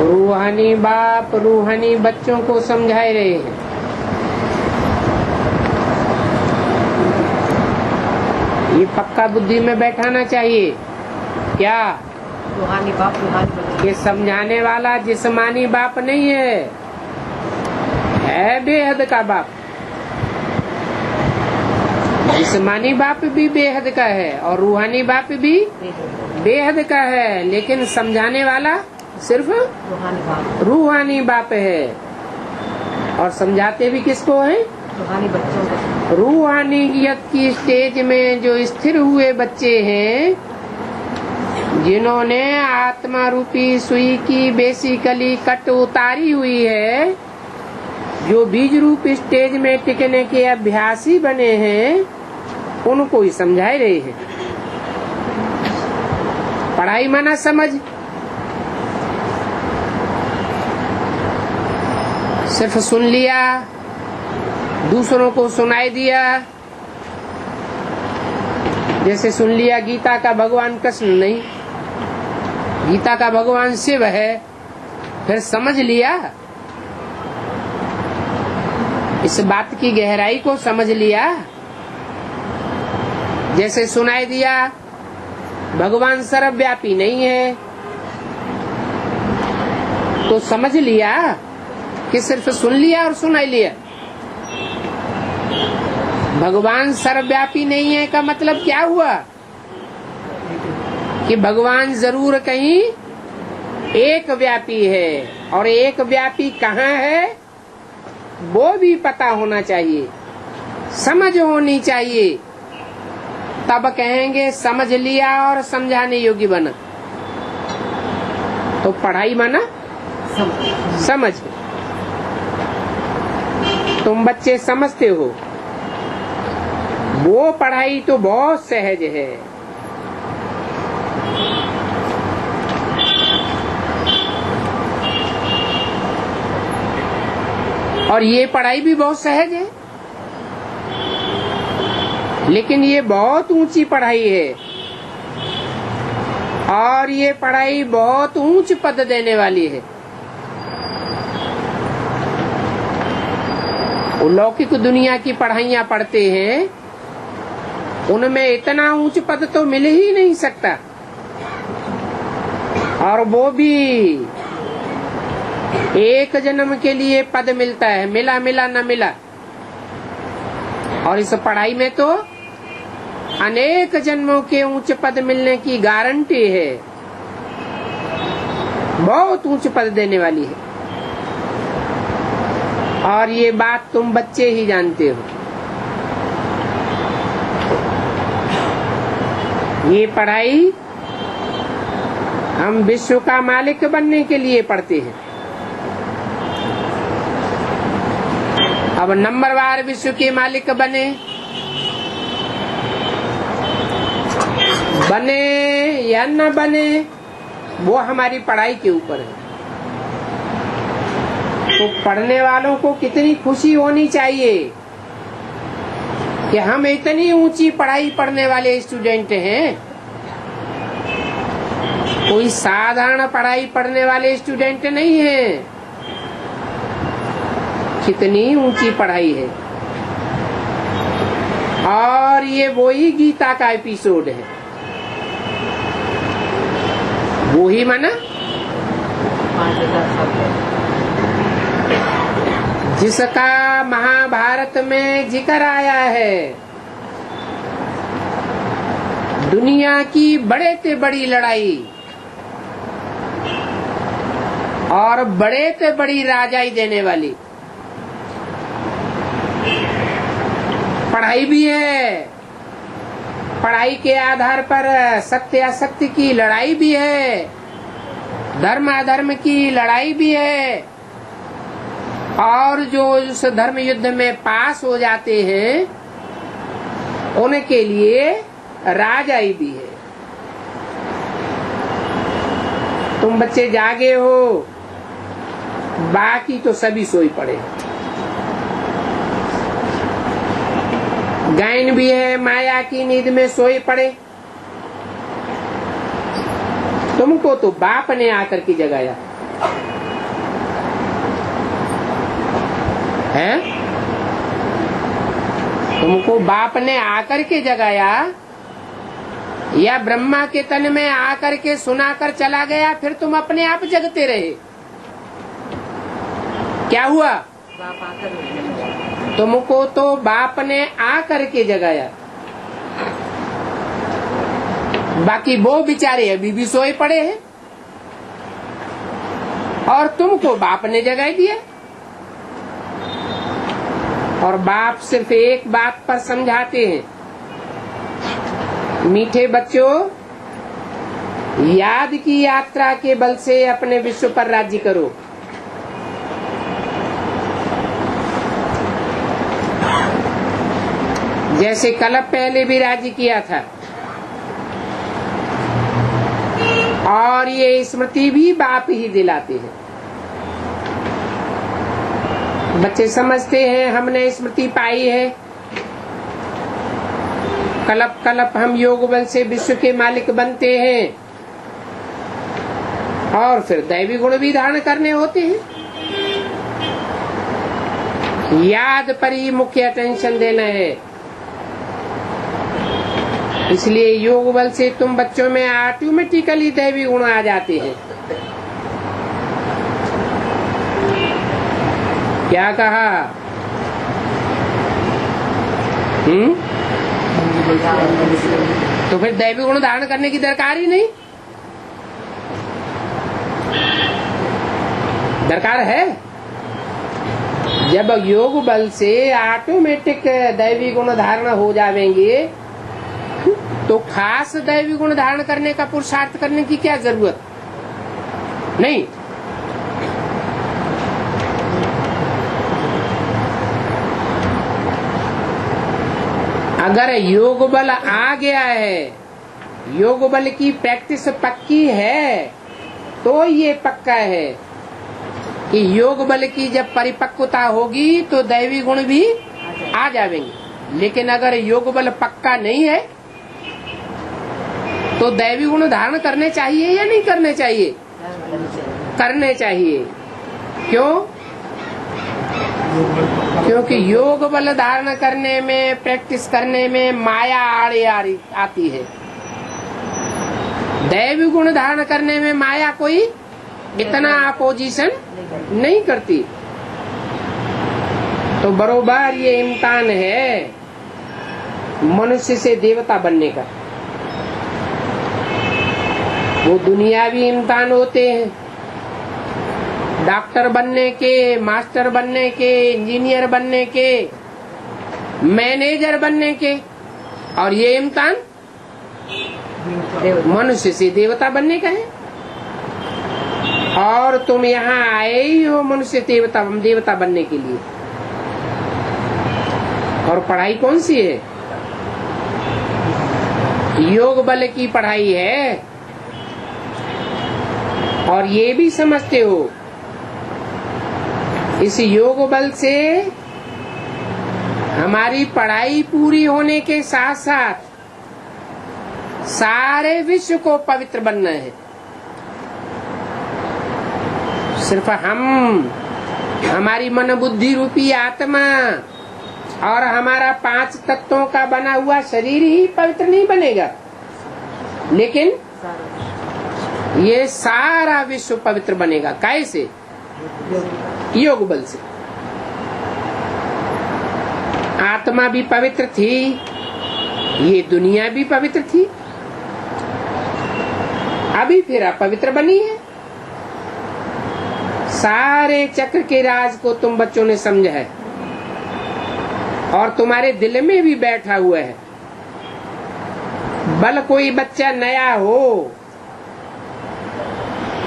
रूहानी बाप रूहानी बच्चों को समझा रहे हैं। ये पक्का बुद्धि में बैठाना चाहिए। क्या रूहानी बाप रूहानी बच्चे, ये समझाने वाला जिस्मानी बाप नहीं है बेहद का बाप। जिस्मानी बाप भी बेहद का है और रूहानी बाप भी बेहद का है, लेकिन समझाने वाला सिर्फ रूहानी बाप है। और समझाते भी किसको है? रूहानी बच्चों को। रूहानियत की स्टेज में जो स्थिर हुए बच्चे हैं, जिन्होंने आत्मा रूपी सुई की बेसिकली कट उतारी हुई है, जो बीज रूप स्टेज में टिकने के अभ्यासी बने हैं, उनको ही समझा रहे हैं। पढ़ाई माना समझ, सिर्फ सुन लिया, दूसरों को सुनाई दिया। जैसे सुन लिया गीता का भगवान कृष्ण नहीं, गीता का भगवान शिव है, फिर समझ लिया, इस बात की गहराई को समझ लिया। जैसे सुनाई दिया भगवान सर्वव्यापी नहीं है, तो समझ लिया कि सिर्फ सुन लिया और सुनाई लिया। भगवान सर्वव्यापी नहीं है का मतलब क्या हुआ? कि भगवान जरूर कहीं एक व्यापी है, और एक व्यापी कहाँ है वो भी पता होना चाहिए, समझ होनी चाहिए, तब कहेंगे समझ लिया और समझाने योग्य बना। तो पढ़ाई माना समझ। तुम बच्चे समझते हो, वो पढ़ाई तो बहुत सहज है। और ये पढ़ाई भी बहुत सहज है, लेकिन ये बहुत ऊंची पढ़ाई है, और ये पढ़ाई बहुत ऊंच पद देने वाली है। वो लौकिक दुनिया की पढ़ाइयाँ पढ़ते हैं, उनमें इतना ऊंच पद तो मिल ही नहीं सकता, और वो भी एक जन्म के लिए पद मिलता है, मिला मिला न मिला। और इस पढ़ाई में तो अनेक जन्मों के ऊंच पद मिलने की गारंटी है, बहुत ऊंच पद देने वाली है। और ये बात तुम बच्चे ही जानते हो। ये पढ़ाई हम विश्व का मालिक बनने के लिए पढ़ते हैं। अब नंबरवार विश्व के मालिक बने या न बने, वो हमारी पढ़ाई के ऊपर है। तो पढ़ने वालों को कितनी खुशी होनी चाहिए कि हम इतनी ऊंची पढ़ाई पढ़ने वाले स्टूडेंट हैं। कोई साधारण पढ़ाई पढ़ने वाले स्टूडेंट नहीं है। कितनी ऊंची पढ़ाई है। और ये वही गीता का एपिसोड है, वो ही माना जिसका महाभारत में जिक्र आया है। दुनिया की बड़े से बड़ी लड़ाई और बड़े से बड़ी राजाई देने वाली पढ़ाई भी है। पढ़ाई के आधार पर सत्य असत्य की लड़ाई भी है, धर्म अधर्म की लड़ाई भी है, और जो उस धर्म युद्ध में पास हो जाते हैं उनके लिए राजाई भी है। तुम बच्चे जागे हो, बाकी तो सभी सोई पड़े। गायन भी है, माया की नींद में सोए पड़े। तुमको तो बाप ने आकर के जगाया। है? तुमको बाप ने आकर के जगाया या ब्रह्मा के तन में आकर के सुनाकर चला गया, फिर तुम अपने आप जगते रहे? क्या हुआ? बाप आकर तुमको तो बाप ने आकर के जगाया, बाकी वो बेचारे अभी भी सोए पड़े हैं और तुमको बाप ने जगा दिया। और बाप सिर्फ एक बात पर समझाते हैं, मीठे बच्चों, याद की यात्रा के बल से अपने विश्व पर राज्य करो। जैसे कल्प पहले भी राज्य किया था, और ये स्मृति भी बाप ही दिलाते हैं। बच्चे समझते हैं हमने स्मृति पाई है, कल्प कल्प हम योग बल से विश्व के मालिक बनते हैं, और फिर दैवी गुण भी धारण करने होते हैं। याद पर ही मुख्य अटेंशन देना है। इसलिए योग बल से तुम बच्चों में ऑटोमेटिकली दैवी गुण आ जाते हैं। क्या कहा? तो फिर दैवी गुण धारण करने की दरकार ही नहीं। दरकार है। जब योग बल से ऑटोमेटिक दैवी गुण धारण हो जाएंगे, तो खास दैवी गुण धारण करने का पुरुषार्थ करने की क्या जरूरत नहीं। अगर योग बल आ गया है, योग बल की प्रैक्टिस पक्की है, तो ये पक्का है कि योग बल की जब परिपक्वता होगी तो दैवी गुण भी आ जाएंगे। लेकिन अगर योग बल पक्का नहीं है तो दैवी गुण धारण करने चाहिए या नहीं करने चाहिए? करने चाहिए। क्यों? क्योंकि योग बल धारण करने में, प्रैक्टिस करने में माया आड़े आती है। दैवी गुण धारण करने में माया कोई इतना अपोजिशन नहीं करती। तो बरोबर ये इम्तिहान है मनुष्य से देवता बनने का। वो दुनियावी इम्तिहान होते हैं, डॉक्टर बनने के, मास्टर बनने के, इंजीनियर बनने के, मैनेजर बनने के, और ये इम्तिहान मनुष्य से देवता बनने का है। और तुम यहाँ आए ही हो मनुष्य देवता बनने के लिए। और पढ़ाई कौन सी है? योग बल की पढ़ाई है। और ये भी समझते हो इस योग बल से हमारी पढ़ाई पूरी होने के साथ साथ सारे विश्व को पवित्र बनना है। सिर्फ हमारी मन बुद्धि रूपी आत्मा और हमारा 5 तत्वों का बना हुआ शरीर ही पवित्र नहीं बनेगा, लेकिन ये सारा विश्व पवित्र बनेगा। कैसे? योग बल से। आत्मा भी पवित्र थी, ये दुनिया भी पवित्र थी, अभी फिर अपवित्र बनी है। सारे चक्र के राज को तुम बच्चों ने समझा है और तुम्हारे दिल में भी बैठा हुआ है। बल कोई बच्चा नया हो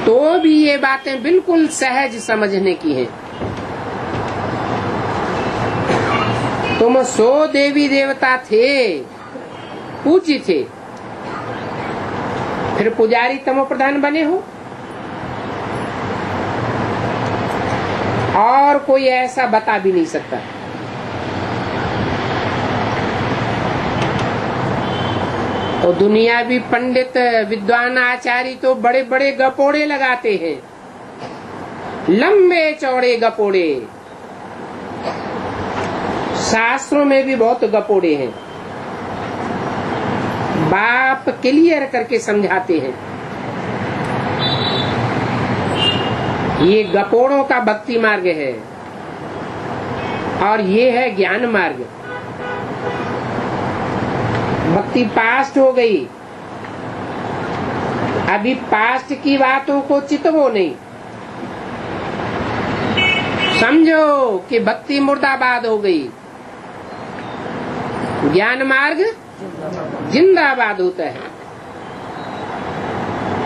तो भी ये बातें बिल्कुल सहज समझने की हैं। तुम 100 देवी देवता थे, पूज्य थे, फिर पुजारी तमो प्रधान बने हो। और कोई ऐसा बता भी नहीं सकता। तो दुनियावी पंडित विद्वान आचार्य तो बड़े बड़े गपोड़े लगाते हैं, लंबे चौड़े गपोड़े, शास्त्रों में भी बहुत गपोड़े हैं। बाप क्लियर करके समझाते हैं। ये गपोड़ों का भक्ति मार्ग है और ये है ज्ञान मार्ग। भक्ति पास्ट हो गई, अभी पास्ट की बातों को चितवो नहीं, समझो कि भक्ति मुर्दाबाद हो गई, ज्ञान मार्ग जिंदाबाद होता है।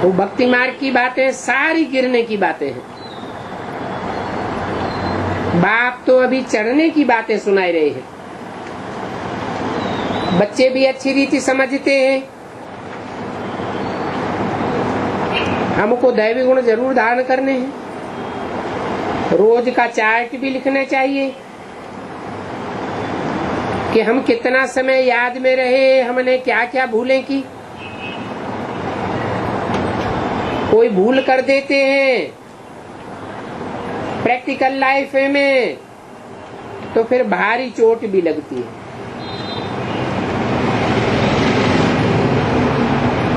वो भक्ति मार्ग की बातें सारी गिरने की बातें हैं। बाप तो अभी चढ़ने की बातें सुनाई रहे हैं। बच्चे भी अच्छी रीति समझते हैं। हमको दैवी गुण जरूर धारण करने हैं। रोज का चार्ट भी लिखना चाहिए कि हम कितना समय याद में रहे, हमने क्या क्या भूलें की। कोई भूल कर देते हैं प्रैक्टिकल लाइफ में तो फिर भारी चोट भी लगती है।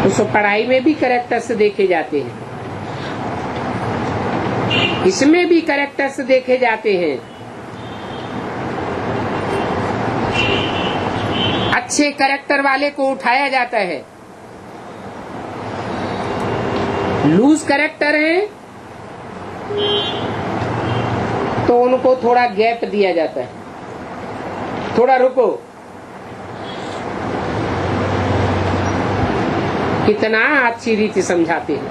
उस पढ़ाई में भी कैरेक्टर्स देखे जाते हैं, इसमें भी कैरेक्टर्स देखे जाते हैं। अच्छे कैरेक्टर वाले को उठाया जाता है, लूज कैरेक्टर है तो उनको थोड़ा गैप दिया जाता है, थोड़ा रुको। कितना अच्छी रीति समझाते हैं।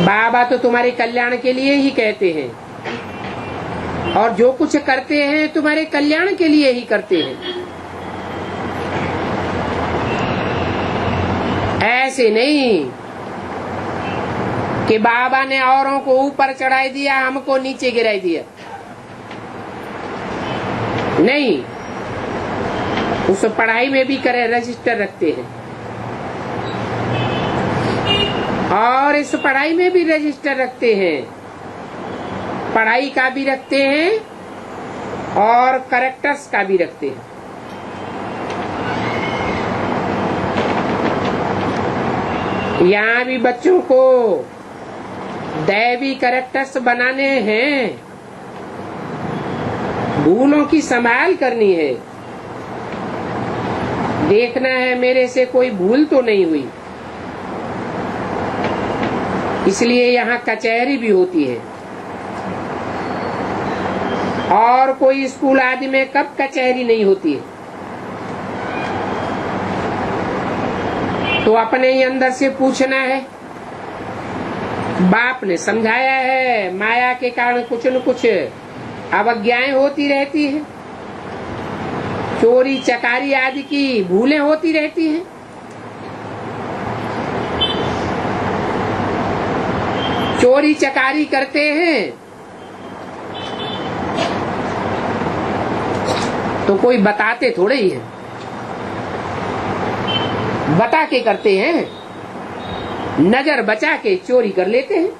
बाबा तो तुम्हारे कल्याण के लिए ही कहते हैं और जो कुछ करते हैं तुम्हारे कल्याण के लिए ही करते हैं। ऐसे नहीं कि बाबा ने औरों को ऊपर चढ़ाई दिया, हमको नीचे गिराई दिया। नहीं, उस पढ़ाई में भी करे रजिस्टर रखते हैं और इस पढ़ाई में भी रजिस्टर रखते हैं। पढ़ाई का भी रखते हैं और कैरेक्टर्स का भी रखते हैं। यहाँ भी बच्चों को दैवी कैरेक्टर्स बनाने हैं, भूलों की संभाल करनी है, देखना है मेरे से कोई भूल तो नहीं हुई। इसलिए यहाँ कचहरी भी होती है। और कोई स्कूल आदि में कब कचहरी नहीं होती है? तो अपने ही अंदर से पूछना है। बाप ने समझाया है, माया के कारण कुछ न कुछ अवज्ञाएं होती रहती है, चोरी चकारी आदि की भूलें होती रहती हैं। चोरी चकारी करते हैं तो कोई बताते थोड़े ही है, बता के करते हैं, नजर बचा के चोरी कर लेते हैं।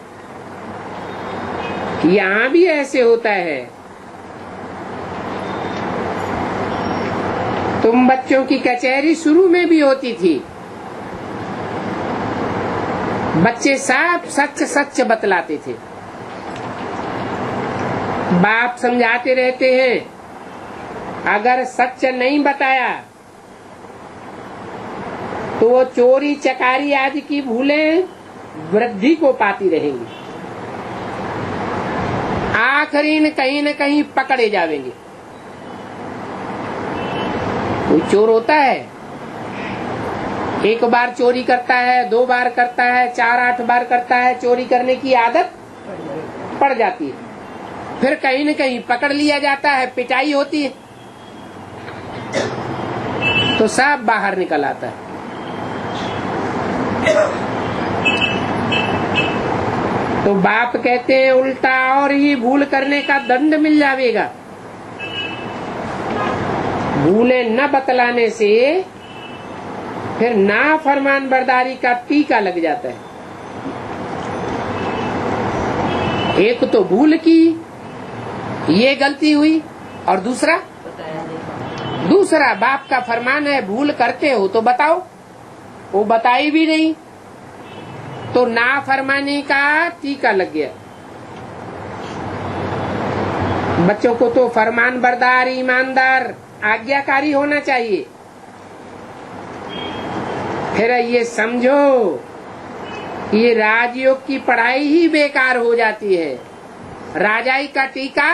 यहाँ भी ऐसे होता है। तुम बच्चों की कचहरी शुरू में भी होती थी, बच्चे साफ सच सच बतलाते थे, बाप समझाते रहते हैं। अगर सच नहीं बताया तो वो चोरी चकारी आदि की भूलें वृद्धि को पाती रहेंगी, आखिरी न कहीं पकड़े जाएंगे। कोई चोर होता है, एक बार चोरी करता है, 2 बार करता है, 4-8 बार करता है, चोरी करने की आदत पड़ जाती है, फिर कहीं न कहीं पकड़ लिया जाता है, पिटाई होती है तो सब बाहर निकल आता है। तो बाप कहते हैं उल्टा और ही भूल करने का दंड मिल जाएगा। भूले न बतलाने से फिर ना फरमान बरदारी का टीका लग जाता है। एक तो भूल की ये गलती हुई। और दूसरा बताया नहीं। दूसरा बाप का फरमान है भूल करते हो तो बताओ, वो बताई भी नहीं तो नाफरमानी का टीका लग गया। बच्चों को तो फरमान बरदार, ईमानदार, आज्ञाकारी होना चाहिए। फिर ये समझो ये राजयोग की पढ़ाई ही बेकार हो जाती है, राजाई का टीका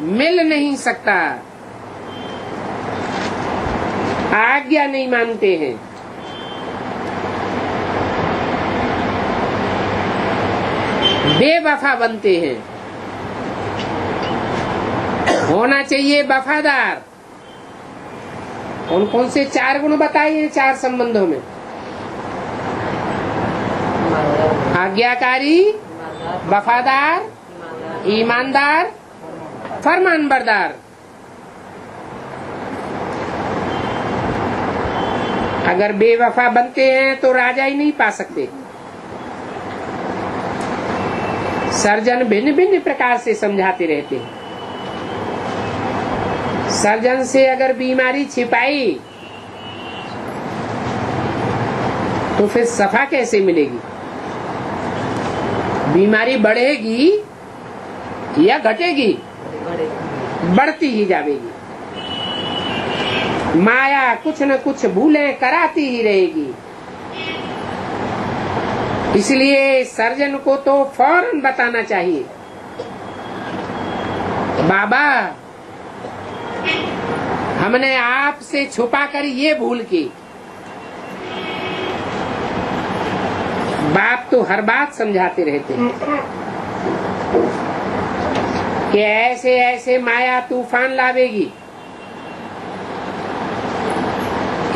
मिल नहीं सकता, आज्ञा नहीं मानते हैं। बेवफा बनते हैं। होना चाहिए वफादार। कौन कौन से 4 गुण बताए हैं 4 संबंधों में? आज्ञाकारी, वफादार, ईमानदार, फरमानबरदार। अगर बेवफा बनते हैं तो राजा ही नहीं पा सकते। सर्जन भिन्न भिन्न प्रकार से समझाते रहते हैं। सर्जन से अगर बीमारी छिपाई तो फिर सफा कैसे मिलेगी? बीमारी बढ़ेगी या घटेगी? बढ़ती ही जाएगी। माया कुछ न कुछ भूलें कराती ही रहेगी। इसलिए सर्जन को तो फौरन बताना चाहिए, बाबा हमने आपसे छुपाकर ये भूल की। बाप तो हर बात समझाते रहते हैं कि ऐसे ऐसे माया तूफान लावेगी,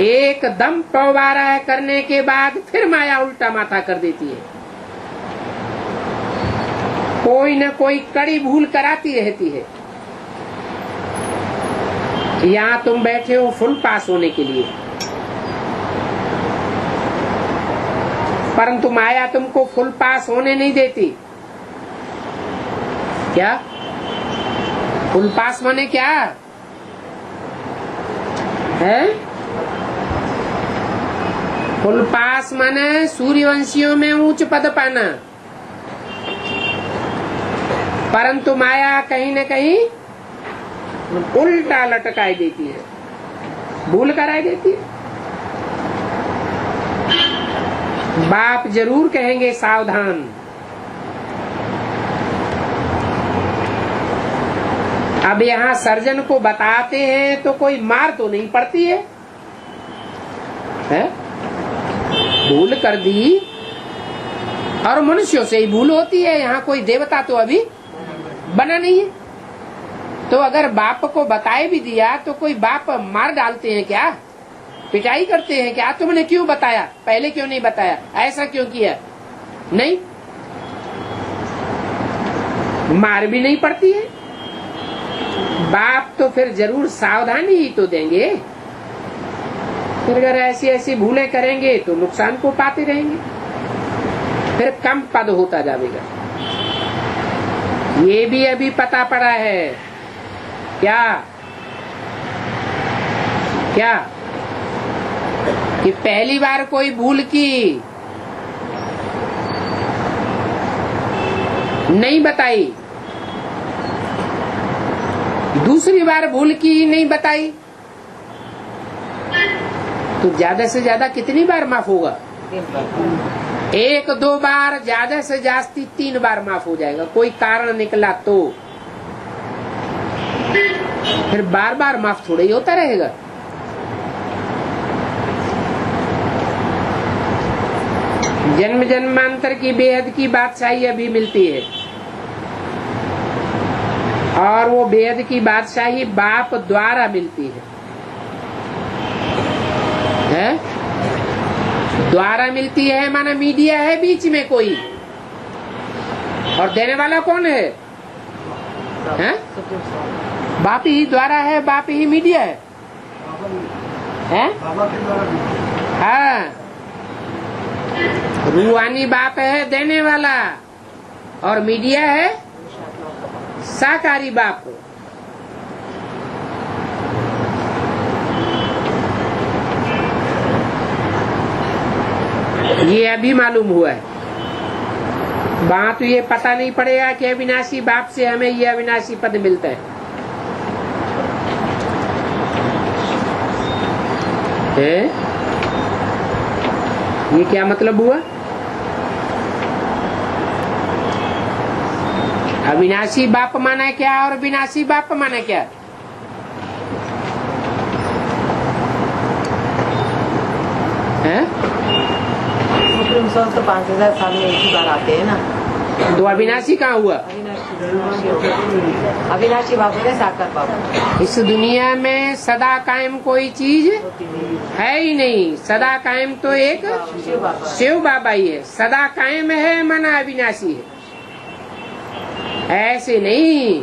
एकदम पौवारा करने के बाद फिर माया उल्टा माथा कर देती है। कोई न कोई कड़ी भूल कराती रहती है। यहाँ तुम बैठे हो फुल पास होने के लिए, परंतु माया तुमको फुल पास होने नहीं देती। क्या फुल पास माने क्या है? फुल पास माने सूर्यवंशियों में उच्च पद पाना, परंतु माया कहीं न कहीं उल्टा लटकाई देती है, भूल कराई देती है। बाप जरूर कहेंगे सावधान। अब यहाँ सर्जन को बताते हैं तो कोई मार तो नहीं पड़ती है, है? भूल कर दी और मनुष्यों से ही भूल होती है। यहाँ कोई देवता तो अभी बना नहीं है। तो अगर बाप को बताए भी दिया तो कोई बाप मार डालते हैं क्या? पिटाई करते हैं क्या? तुमने क्यों बताया, पहले क्यों नहीं बताया, ऐसा क्यों किया? नहीं, मार भी नहीं पड़ती है। बाप तो फिर जरूर सावधानी ही तो देंगे। फिर अगर ऐसी ऐसी भूलें करेंगे तो नुकसान को पाते रहेंगे, फिर कम पद होता जाएगा। ये भी अभी पता पड़ा है। क्या क्या कि पहली बार कोई भूल की नहीं बताई, दूसरी बार भूल की नहीं बताई, तो ज्यादा से ज्यादा कितनी बार माफ होगा? 1-2 बार, ज्यादा से जास्ती 3 बार माफ हो जाएगा। कोई कारण निकला तो फिर बार बार माफ थोड़ा ही होता रहेगा। जन्म जन्मांतर की बेहद की बादशाही अभी मिलती है, और वो बेहद की बादशाही बाप द्वारा मिलती है, द्वारा मिलती है। माना मीडिया है बीच में कोई, और देने वाला कौन है? बाप ही द्वारा है, बाप ही मीडिया है, हाँ। रूहानी बाप है देने वाला, और मीडिया है साकारी बाप। ये अभी मालूम हुआ है। वहां तो ये पता नहीं पड़ेगा कि अविनाशी बाप से हमें ये अविनाशी पद मिलता है। ये क्या मतलब हुआ? अविनाशी बाप माना क्या और विनाशी बाप माना क्या? है? मुस्लिम संत तो 5000 साल में एक ही बार आते हैं ना। तो अविनाशी कहाँ हुआ? अविनाशी बाबू है, साकार बाबू। इस दुनिया में सदा कायम कोई चीज है ही नहीं। सदा कायम तो एक शिव बाबा ही है। सदा कायम है माना अविनाशी है। ऐसे नहीं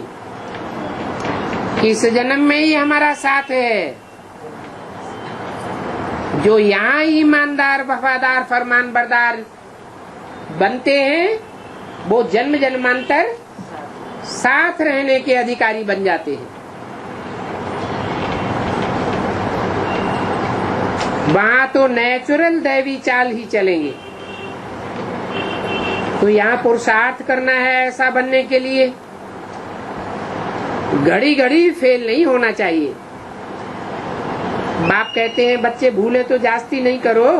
कि इस जन्म में ही हमारा साथ है। जो यहाँ ईमानदार वफादार फरमान बरदार बनते हैं वो जन्म जन्मांतर साथ रहने के अधिकारी बन जाते हैं। वहां तो नेचुरल दैवी चाल ही चलेंगे। तो यहाँ पुरुषार्थ करना है ऐसा बनने के लिए। घड़ी घड़ी फेल नहीं होना चाहिए। बाप कहते हैं बच्चे भूले तो जास्ती नहीं करो।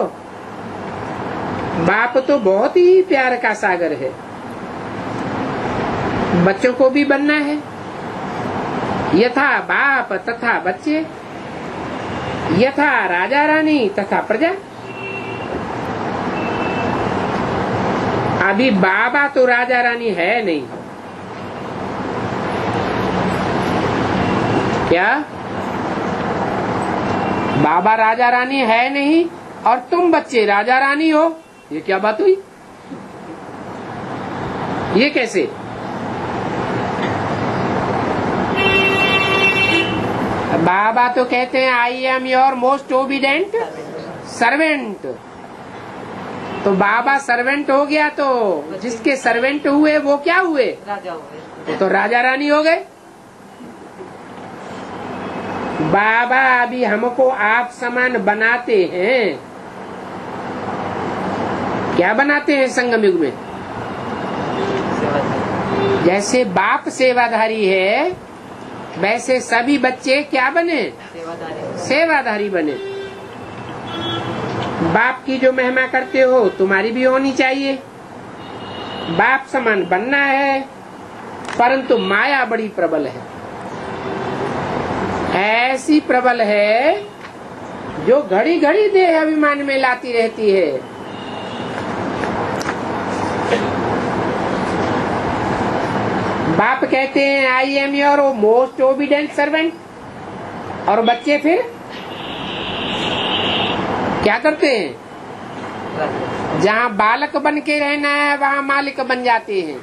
बाप तो बहुत ही प्यार का सागर है। बच्चों को भी बनना है। यथा बाप तथा बच्चे, यथा राजा रानी तथा प्रजा। अभी बाबा तो राजा रानी है नहीं। क्या बाबा राजा रानी है नहीं और तुम बच्चे राजा रानी हो? ये क्या बात हुई? ये कैसे? बाबा तो कहते हैं I am your most obedient servant. तो बाबा सर्वेंट हो गया तो जिसके सर्वेंट हुए वो क्या हुए? राजा हुए। तो राजा रानी हो गए। बाबा अभी हमको आप समान बनाते हैं। क्या बनाते हैं संगम युग में? जैसे बाप सेवाधारी है वैसे सभी बच्चे क्या बने? सेवाधारी बने। बाप की जो महिमा करते हो तुम्हारी भी होनी चाहिए। बाप समान बनना है। परंतु माया बड़ी प्रबल है। ऐसी प्रबल है जो घड़ी घड़ी देह अभिमान में लाती रहती है। बाप कहते हैं I am your most obedient servant, और बच्चे फिर क्या करते हैं? जहाँ बालक बन के रहना है वहाँ मालिक बन जाते हैं,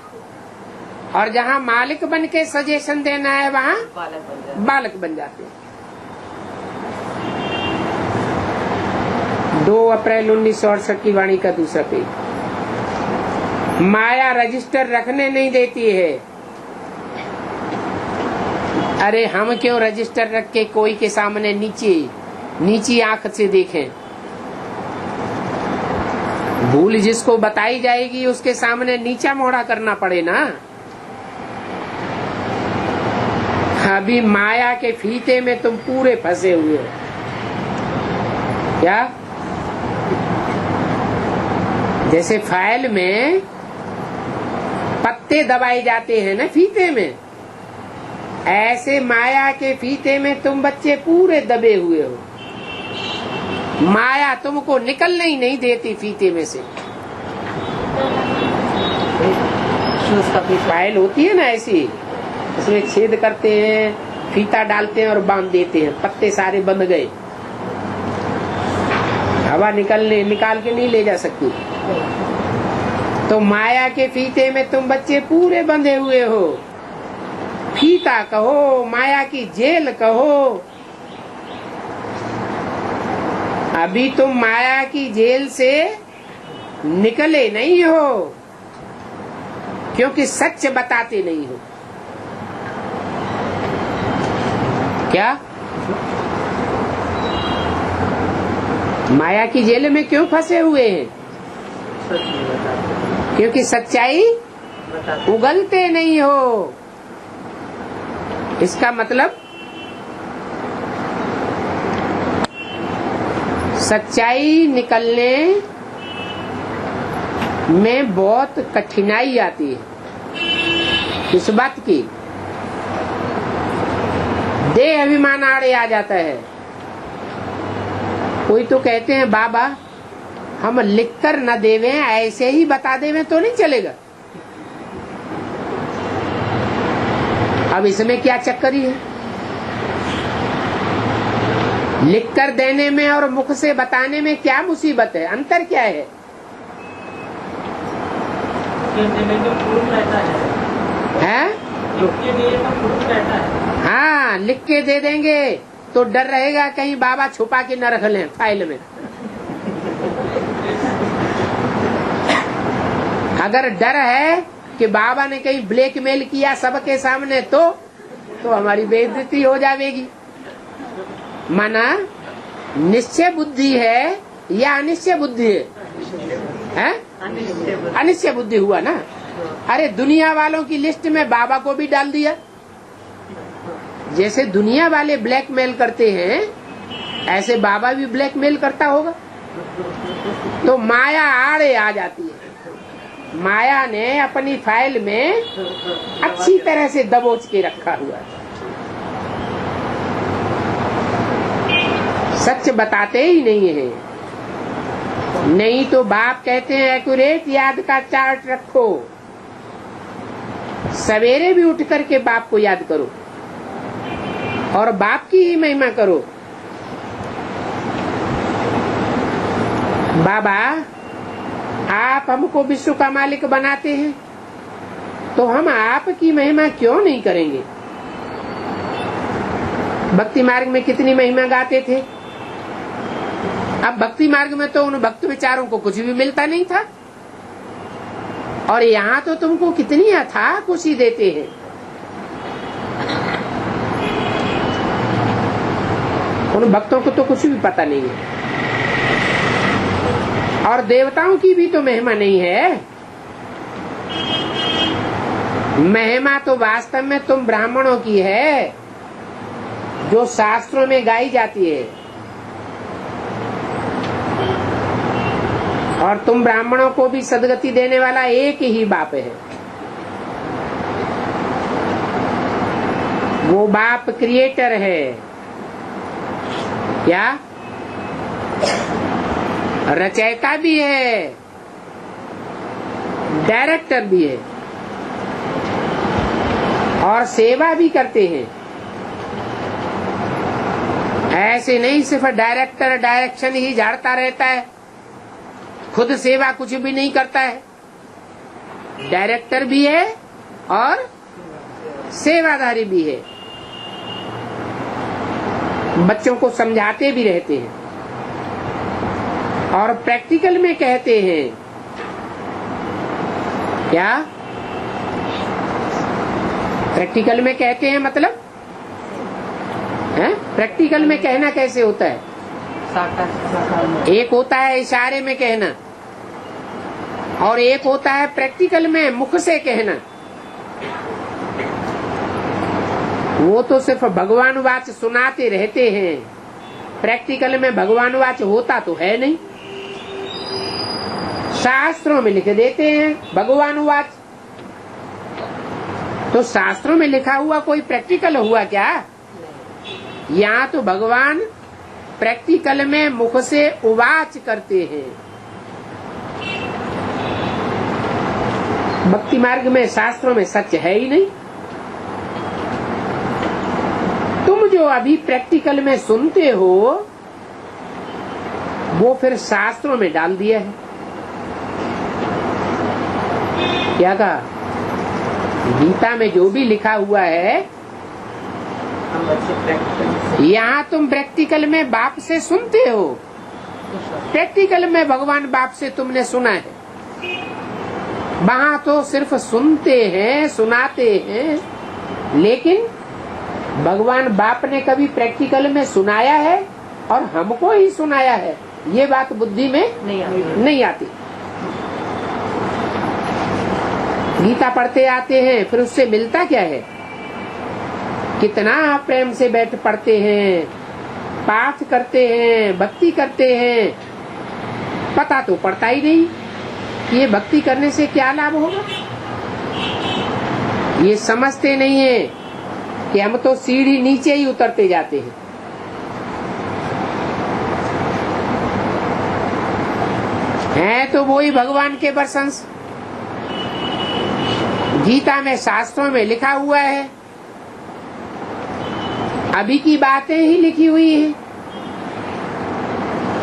और जहाँ मालिक बन के सजेशन देना है वहाँ बालक बन जाते हैं। 2 अप्रैल 1968 की वाणी का दूसरा पेज। माया रजिस्टर रखने नहीं देती है। अरे हम क्यों रजिस्टर रख के कोई के सामने नीची आंख से देखें? भूल जिसको बताई जाएगी उसके सामने नीचा मोड़ा करना पड़े ना। अभी माया के फीते में तुम पूरे फंसे हुए हो। क्या? जैसे फाइल में पत्ते दबाए जाते हैं ना फीते में, ऐसे माया के फीते में तुम बच्चे पूरे दबे हुए हो। माया तुमको निकलने ही नहीं देती फीते में से। फाइल होती है ना ऐसी, उसमें छेद करते हैं, फीता डालते हैं और बांध देते हैं। पत्ते सारे बंध गए, हवा निकाल के नहीं ले जा सकती। तो माया के फीते में तुम बच्चे पूरे बंधे हुए हो। फीता कहो, माया की जेल कहो। अभी तुम माया की जेल से निकले नहीं हो, क्योंकि सच बताते नहीं हो। क्या माया की जेल में क्यों फंसे हुए हैं? सच नहीं बताते। क्योंकि सच्चाई बताते। उगलते नहीं हो। इसका मतलब सच्चाई निकलने में बहुत कठिनाई आती है। इस बात की देह अभिमान आड़े आ जाता है। कोई तो कहते हैं बाबा हम लिखकर न देवे, ऐसे ही बता देवे तो नहीं चलेगा। अब इसमें क्या चक्करी है? लिखकर देने में और मुख से बताने में क्या मुसीबत है? अंतर क्या है? हैं? हाँ, लिख के दे देंगे तो डर रहेगा कहीं बाबा छुपा के न रख लें फाइल में। अगर डर है कि बाबा ने कहीं ब्लैकमेल किया सबके सामने तो हमारी बेइज्जती हो जाएगी। माना निश्चय बुद्धि है या अनिश्चय बुद्धि है? अनिश्चय बुद्धि हुआ ना। अरे दुनिया वालों की लिस्ट में बाबा को भी डाल दिया। जैसे दुनिया वाले ब्लैकमेल करते हैं ऐसे बाबा भी ब्लैकमेल करता होगा। तो माया आड़े आ जाती है। माया ने अपनी फाइल में अच्छी तरह से दबोच के रखा हुआ है। सच बताते ही नहीं है। नहीं तो बाप कहते हैं एक्यूरेट याद का चार्ट रखो। सवेरे भी उठ करके बाप को याद करो और बाप की ही महिमा करो। बाबा आप हमको विश्व का मालिक बनाते हैं तो हम आपकी महिमा क्यों नहीं करेंगे? भक्ति मार्ग में कितनी महिमा गाते थे। अब भक्ति मार्ग में तो उन भक्त विचारों को कुछ भी मिलता नहीं था और यहाँ तो तुमको कितनी अथाह खुशी देते हैं। उन भक्तों को तो कुछ भी पता नहीं है। और देवताओं की भी तो महिमा नहीं है। महिमा तो वास्तव में तुम ब्राह्मणों की है जो शास्त्रों में गाई जाती है। और तुम ब्राह्मणों को भी सदगति देने वाला एक ही बाप है। वो बाप क्रिएटर है। क्या? रचयिता भी है, डायरेक्टर भी है और सेवा भी करते हैं। ऐसे नहीं सिर्फ डायरेक्टर डायरेक्शन ही झाड़ता रहता है, खुद सेवा कुछ भी नहीं करता है। डायरेक्टर भी है और सेवाधारी भी है। बच्चों को समझाते भी रहते हैं और प्रैक्टिकल में कहते हैं। क्या प्रैक्टिकल में कहते हैं मतलब है? प्रैक्टिकल में कहना कैसे होता है? एक होता है इशारे में कहना और एक होता है प्रैक्टिकल में मुख से कहना। वो तो सिर्फ भगवान वाच सुनाते रहते हैं। प्रैक्टिकल में भगवान वाच होता तो है नहीं। शास्त्रों में लिख देते हैं भगवान वाच। तो शास्त्रों में लिखा हुआ कोई प्रैक्टिकल हुआ क्या? यहाँ तो भगवान प्रैक्टिकल में मुख से उवाच करते हैं। भक्ति मार्ग में शास्त्रों में सच है ही नहीं। तुम जो अभी प्रैक्टिकल में सुनते हो वो फिर शास्त्रों में डाल दिया है। क्या कहा? गीता में जो भी लिखा हुआ है यहाँ तुम प्रैक्टिकल में बाप से सुनते हो। प्रैक्टिकल में भगवान बाप से तुमने सुना है। वहाँ तो सिर्फ सुनते हैं, सुनाते हैं, लेकिन भगवान बाप ने कभी प्रैक्टिकल में सुनाया है और हमको ही सुनाया है, ये बात बुद्धि में नहीं आती। गीता पढ़ते आते हैं, फिर उससे मिलता क्या है? कितना प्रेम से बैठ पढ़ते हैं, पाठ करते हैं, भक्ति करते हैं, पता तो पड़ता ही नहीं कि ये भक्ति करने से क्या लाभ होगा। ये समझते नहीं है कि हम तो सीढ़ी नीचे ही उतरते जाते हैं। हैं तो वही भगवान के प्रशंस। गीता में, शास्त्रों में लिखा हुआ है, अभी की बातें ही लिखी हुई हैं,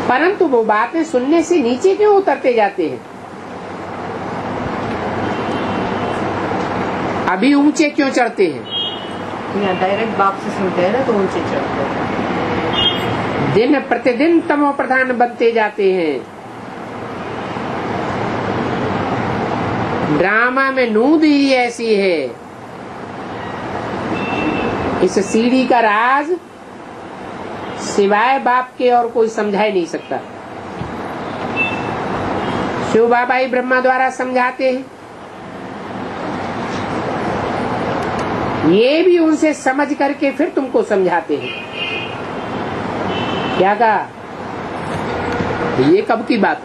परंतु वो बातें सुनने से नीचे क्यों उतरते जाते हैं? अभी ऊंचे क्यों चढ़ते हैं? यहाँ डायरेक्ट बाप से सुनते हैं ना, तो ऊंचे चढ़ते हैं। दिन प्रतिदिन तमो प्रधान बनते जाते हैं। ड्रामा में नूंद ही ऐसी है। इस सीढ़ी का राज सिवाय बाप के और कोई समझा ही नहीं सकता। शिव बाबा ही ब्रह्मा द्वारा समझाते हैं। ये भी उनसे समझ करके फिर तुमको समझाते हैं। क्या कहा? ये कब की बात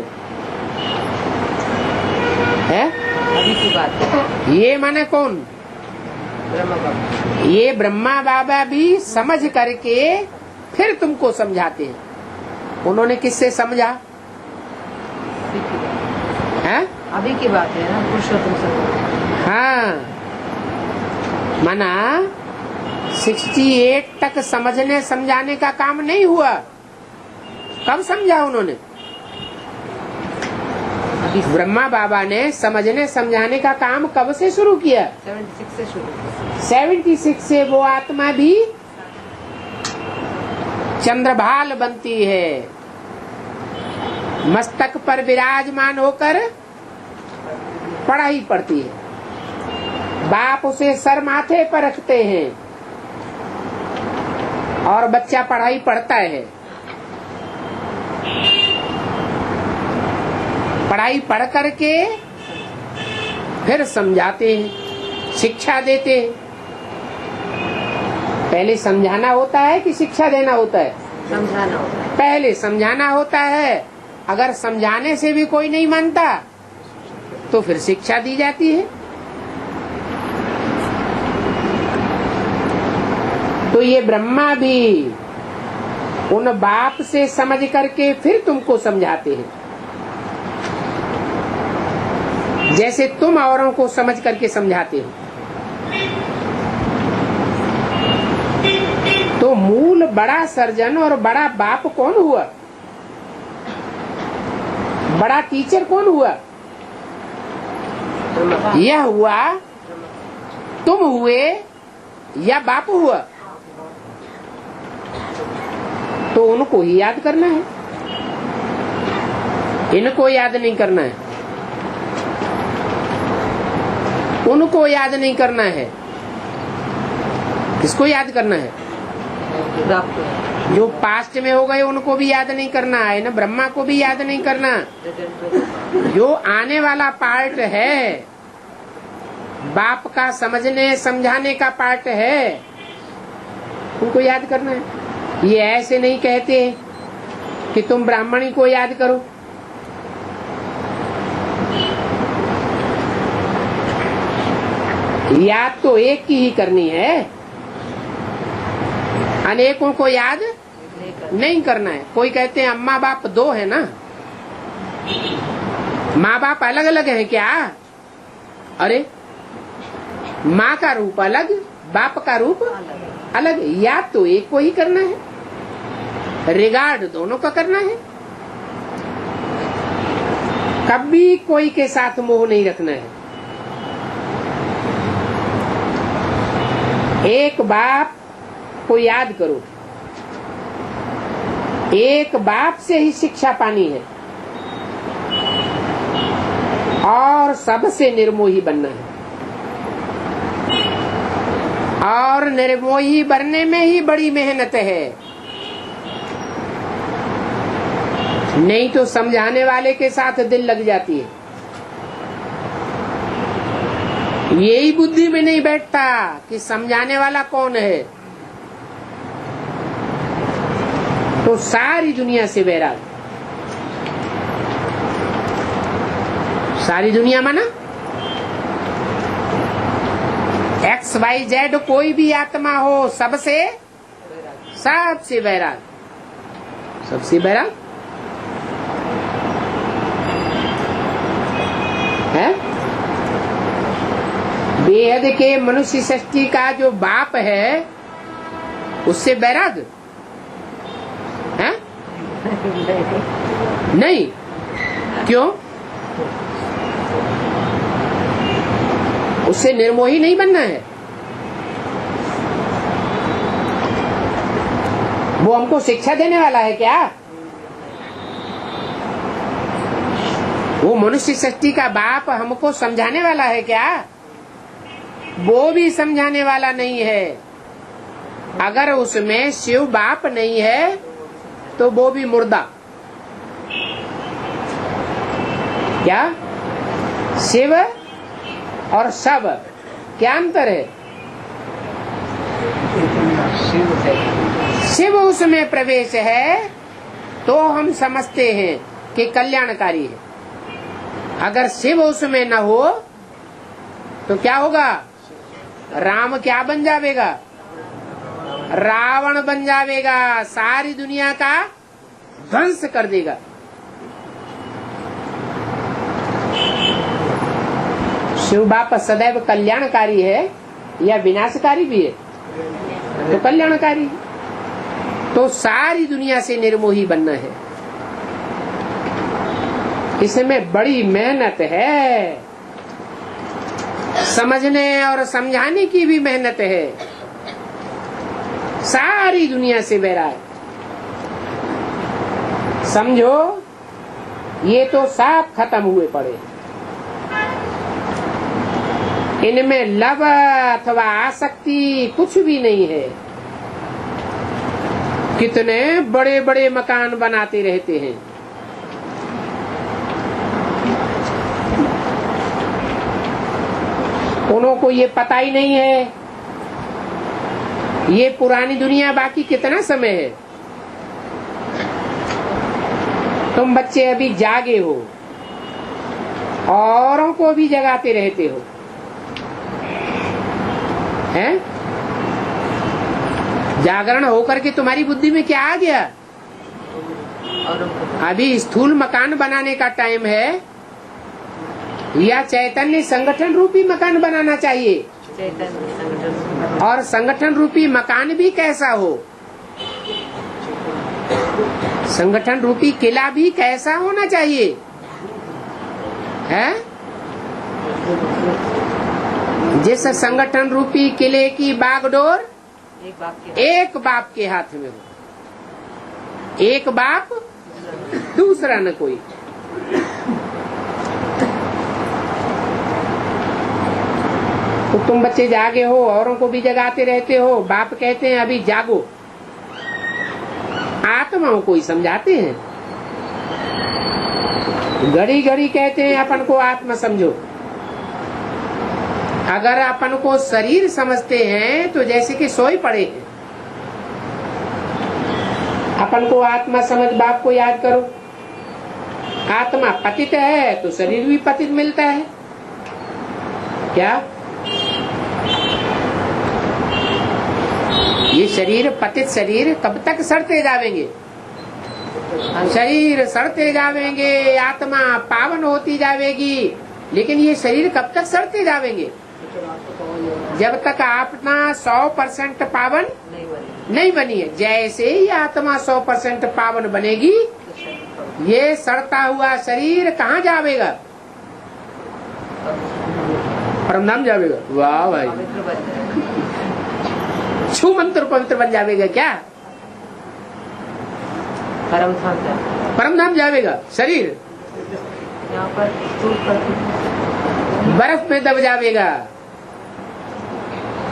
है? अभी की बात है। ये माने कौन? ब्रह्मा बाबा। ये ब्रह्मा बाबा भी समझ करके फिर तुमको समझाते हैं। उन्होंने किससे समझा है? अभी की बात है ना, पुरुषोत्तम से। हाँ, माना 68 तक समझने समझाने का काम नहीं हुआ। कब समझा उन्होंने? ब्रह्मा बाबा ने समझने समझाने का काम कब से शुरू किया? 76 से शुरू किया। 76 से वो आत्मा भी चंद्रभाल बनती है, मस्तक पर विराजमान होकर पढ़ाई पढ़ती है। बाप उसे सर माथे पर रखते हैं और बच्चा पढ़ाई पढ़ता है। पढ़ाई पढ़ करके फिर समझाते हैं, शिक्षा देते हैं। पहले समझाना होता है कि शिक्षा देना होता है? समझाना होता है। पहले समझाना होता है। अगर समझाने से भी कोई नहीं मानता तो फिर शिक्षा दी जाती है। तो ये ब्रह्मा भी उन बाप से समझ करके फिर तुमको समझाते हैं, जैसे तुम औरों को समझ करके समझाते हो। तो मूल बड़ा सर्जन और बड़ा बाप कौन हुआ? बड़ा टीचर कौन हुआ? यह हुआ, तुम हुए या बाप हुआ? तो उनको ही याद करना है, इनको याद नहीं करना है। उनको याद नहीं करना है। किसको याद करना है? जो पास्ट में हो गए उनको भी याद नहीं करना है ना, ब्रह्मा को भी याद नहीं करना। जो आने वाला पार्ट है, बाप का समझने समझाने का पार्ट है, उनको याद करना है। ये ऐसे नहीं कहते कि तुम ब्राह्मणी को याद करो। याद तो एक की ही करनी है, अनेकों को याद नहीं करना है। कोई कहते हैं अम्मा बाप दो है ना, माँ बाप अलग अलग हैं क्या? अरे माँ का रूप अलग, बाप का रूप अलग। याद तो एक को ही करना है, रिगार्ड दोनों का करना है। कभी कोई के साथ मोह नहीं रखना है। एक बाप को याद करो, एक बाप से ही शिक्षा पानी है और सबसे निर्मोही बनना है। और निर्मोही बनने में ही बड़ी मेहनत है। नहीं तो समझाने वाले के साथ दिल लग जाती है। यही बुद्धि में नहीं बैठता कि समझाने वाला कौन है, तो सारी दुनिया से वैराग। सारी दुनिया माना XYZ कोई भी आत्मा हो, सबसे वैराग, सबसे वैराग है। बेहद के मनुष्य सृष्टि का जो बाप है उससे वैराग है? नहीं, क्यों? उससे निर्मोही नहीं बनना है। वो हमको शिक्षा देने वाला है क्या? वो मनुष्य सृष्टि का बाप हमको समझाने वाला है क्या? वो भी समझाने वाला नहीं है। अगर उसमें शिव बाप नहीं है तो वो भी मुर्दा। क्या? शिव और शव क्या अंतर है? शिव उसमें प्रवेश है तो हम समझते हैं कि कल्याणकारी है। अगर शिव उसमें न हो तो क्या होगा? राम क्या बन जाएगा? रावण बन जाएगा, सारी दुनिया का ध्वंस कर देगा। शिव बाप सदैव कल्याणकारी है या विनाशकारी भी है? तो कल्याणकारी। तो सारी दुनिया से निर्मोही बनना है, इसमें बड़ी मेहनत है। समझने और समझाने की भी मेहनत है। सारी दुनिया से वैराग। समझो, ये तो साफ खत्म हुए पड़े। इनमें लव अथवा आसक्ति कुछ भी नहीं है। कितने बड़े बड़े मकान बनाते रहते हैं। उनको ये पता ही नहीं है ये पुरानी दुनिया बाकी कितना समय है। तुम बच्चे अभी जागे हो, औरों को भी जगाते रहते हो, हैं? जागरण होकर के तुम्हारी बुद्धि में क्या आ गया? अभी स्थूल मकान बनाने का टाइम है या चैतन्य संगठन रूपी मकान बनाना चाहिए? और संगठन रूपी मकान भी कैसा हो? संगठन रूपी किला भी कैसा होना चाहिए? है? जिस संगठन रूपी किले की बागडोर एक बाप के हाथ में हो। एक बाप, दूसरा न कोई। तो तुम बच्चे जागे हो, औरों को भी जगाते रहते हो। बाप कहते हैं अभी जागो। आत्माओं को ही समझाते हैं। घड़ी घड़ी कहते हैं अपन को आत्मा समझो। अगर अपन को शरीर समझते हैं तो जैसे कि सोए पड़े हैं। अपन को आत्मा समझ बाप को याद करो। आत्मा पतित है तो शरीर भी पतित मिलता है। क्या ये शरीर, पतित शरीर कब तक सड़ते जावेंगे? शरीर सड़ते जावेंगे, आत्मा पावन होती जावेगी, लेकिन ये शरीर कब तक सड़ते जावेंगे? जब तक आत्मा 100% पावन नहीं बनी है। जैसे ही आत्मा 100% पावन बनेगी, ये सड़ता हुआ शरीर कहाँ जावेगा? परमधाम जावेगा। वाह भाई, छू मंत्र पवित्र बन जावेगा। क्या परमधाम जावेगा? शरीर बर्फ में दब जावेगा।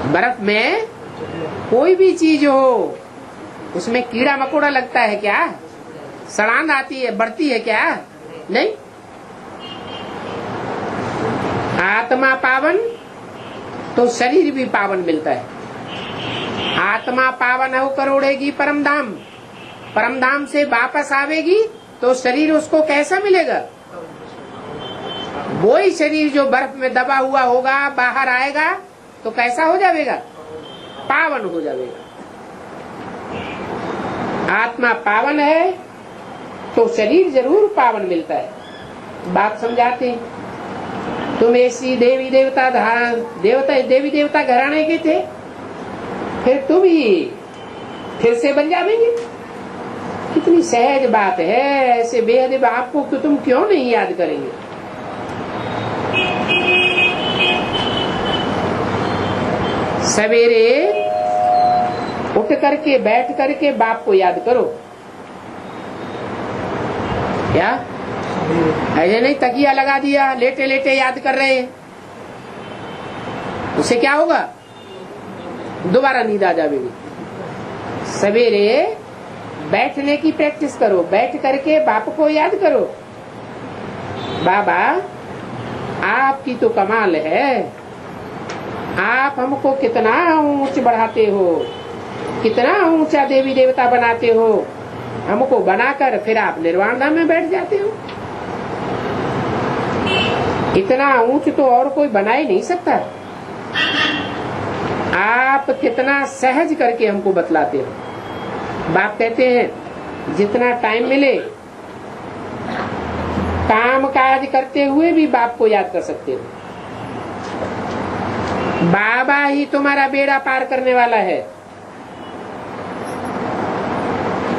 बर्फ में कोई भी चीज हो उसमें कीड़ा मकोड़ा लगता है क्या? सड़ांध आती है, बढ़ती है क्या? नहीं। आत्मा पावन तो शरीर भी पावन मिलता है। आत्मा पावन होकर उड़ेगी परम धाम, परम धाम से वापस आवेगी तो शरीर उसको कैसा मिलेगा? वही शरीर जो बर्फ में दबा हुआ होगा, बाहर आएगा तो कैसा हो जाएगा? पावन हो जाएगा। आत्मा पावन है तो शरीर जरूर पावन मिलता है। बात समझाते हैं। तुम ऐसी देवी देवता देवी देवता घराने के थे, फिर तुम ही फिर से बन जाएंगे। कितनी सहज बात है। ऐसे बेहद बाप को तो तुम क्यों नहीं याद करेंगे? सवेरे उठ करके बैठ करके बाप को याद करो। क्या ऐसे नहीं तकिया लगा दिया लेटे लेटे याद कर रहे हैं, उससे क्या होगा? दोबारा नींद आ जाएगी। सवेरे बैठने की प्रैक्टिस करो, बैठ करके बाप को याद करो। बाबा आपकी तो कमाल है, आप हमको कितना ऊंच बढ़ाते हो, कितना ऊंचा देवी देवता बनाते हो। हमको बनाकर फिर आप निर्वाण धाम में बैठ जाते हो। इतना ऊंच तो और कोई बना ही नहीं सकता। आप कितना सहज करके हमको बतलाते हो। बाप कहते हैं जितना टाइम मिले काम काज करते हुए भी बाप को याद कर सकते हो। बाबा ही तुम्हारा बेड़ा पार करने वाला है।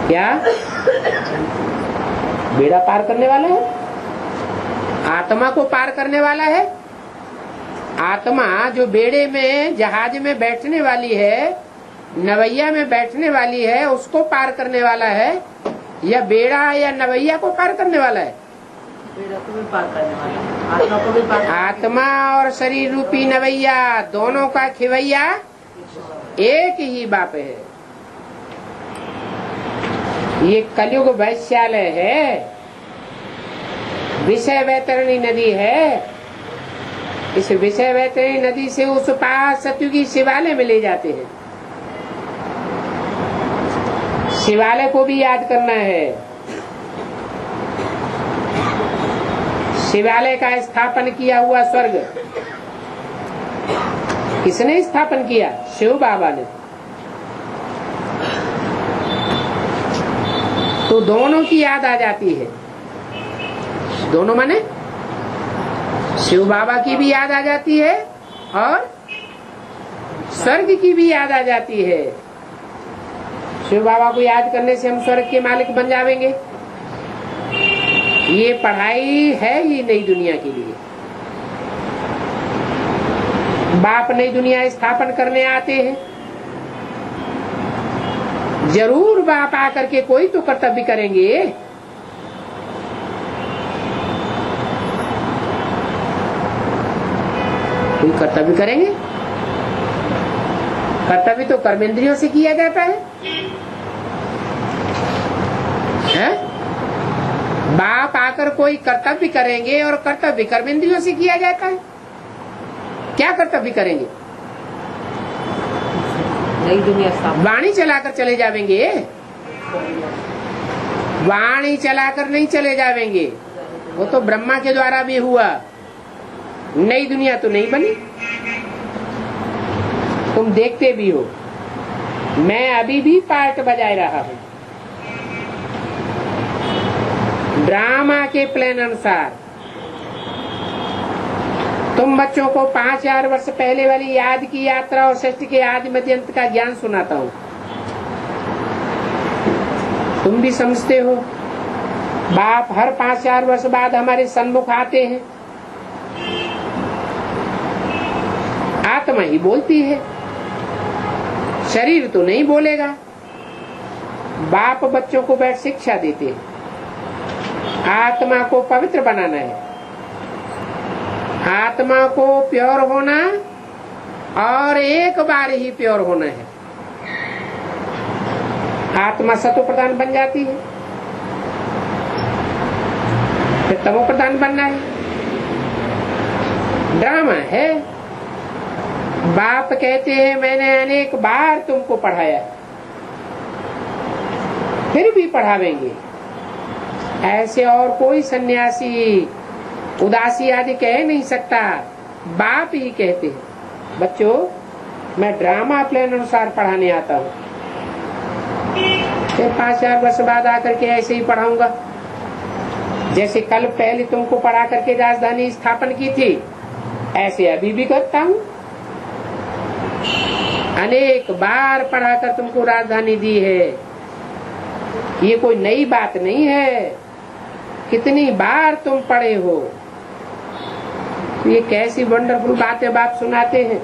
क्या बेड़ा पार करने वाला है? आत्मा को पार करने वाला है। आत्मा जो बेड़े में जहाज में बैठने वाली है, नवैया में बैठने वाली है, उसको पार करने वाला है या बेड़ा या नवैया को पार करने वाला है? बेड़ा को भी पार करने वाला है, आत्मा को भी पार। आत्मा और शरीर रूपी नवैया दोनों का खिवैया एक ही बाप है। ये कलयुग वैश्यालय है, विषय वैतरणी नदी है। इस विषय वैतरणी नदी से उस पार सतयुगी शिवालय में ले जाते हैं। शिवालय को भी याद करना है। शिवालय का स्थापन किया हुआ स्वर्ग किसने स्थापन किया? शिव बाबा ने। तो दोनों की याद आ जाती है। दोनों माने शिव बाबा की भी याद आ जाती है और स्वर्ग की भी याद आ जाती है। शिव बाबा को याद करने से हम स्वर्ग के मालिक बन जाएंगे। ये पढ़ाई है ही नई दुनिया के लिए। बाप नई दुनिया स्थापन करने आते हैं, जरूर बाप आकर के कोई तो कर्तव्य करेंगे। कोई कर्तव्य करेंगे। कर्तव्य तो कर्मेंद्रियों से किया जाता है? बाप आकर कोई कर्तव्य करेंगे और कर्तव्य कर्मेंद्रियों से किया जाता है। क्या कर्तव्य करेंगे? नई दुनिया स्थापना। वाणी चलाकर चले जाएंगे? वाणी चलाकर नहीं चले जाएंगे। वो तो ब्रह्मा के द्वारा भी हुआ, नई दुनिया तो नहीं बनी। तुम देखते भी हो, मैं अभी भी पार्ट बजाए रहा हूं ड्रामा के प्लान अनुसार। तुम बच्चों को 5000 वर्ष पहले वाली याद की यात्रा और सृष्टि के आदि मध्य अंत का ज्ञान सुनाता हूँ। तुम भी समझते हो बाप हर 5000 वर्ष बाद हमारे सन्मुख आते हैं। आत्मा ही बोलती है, शरीर तो नहीं बोलेगा। बाप बच्चों को बैठ शिक्षा देते हैं। आत्मा को पवित्र बनाना है, आत्मा को प्योर होना और एक बार ही प्योर होना है। आत्मा सतो प्रधान बन जाती है, फिर तमो प्रधान बनना है। ड्रामा है। बाप कहते हैं मैंने अनेक बार तुमको पढ़ाया, फिर भी पढ़ावेंगे। ऐसे और कोई सन्यासी उदासी आदि कह नहीं सकता, बाप ही कहते हैं बच्चों मैं ड्रामा प्लान अनुसार पढ़ाने आता हूँ, फिर 5,000 वर्ष बाद आकर के ऐसे ही पढ़ाऊंगा। जैसे कल पहले तुमको पढ़ा करके राजधानी स्थापन की थी, ऐसे अभी भी करता हूँ। अनेक बार पढ़ाकर तुमको राजधानी दी है, ये कोई नई बात नहीं है। कितनी बार तुम पढ़े हो। ये कैसी वंडरफुल बातें बाप सुनाते हैं।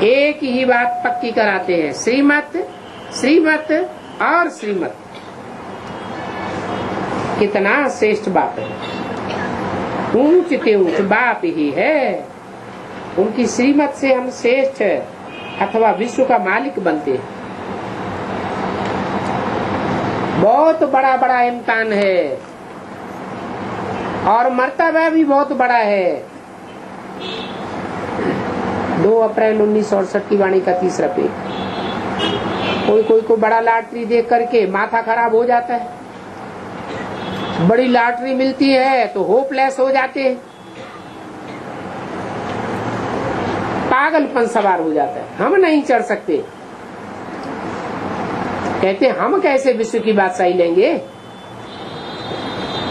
एक ही बात पक्की कराते हैं, श्रीमत श्रीमत और श्रीमत। कितना श्रेष्ठ बात है। ऊंच के ऊंच बाप ही है। उनकी श्रीमत से हम श्रेष्ठ अथवा विश्व का मालिक बनते हैं। बहुत बड़ा बड़ा इम्तिहान है और मर्तबा भी बहुत बड़ा है। 2 अप्रैल 1968 की वाणी का 3रा पेज। कोई को बड़ा लॉटरी देख करके माथा खराब हो जाता है। बड़ी लॉटरी मिलती है तो होपलेस हो जाते हैं, पागलपन सवार हो जाता है। हम नहीं चढ़ सकते, कहते हम कैसे विश्व की बादशाही लेंगे।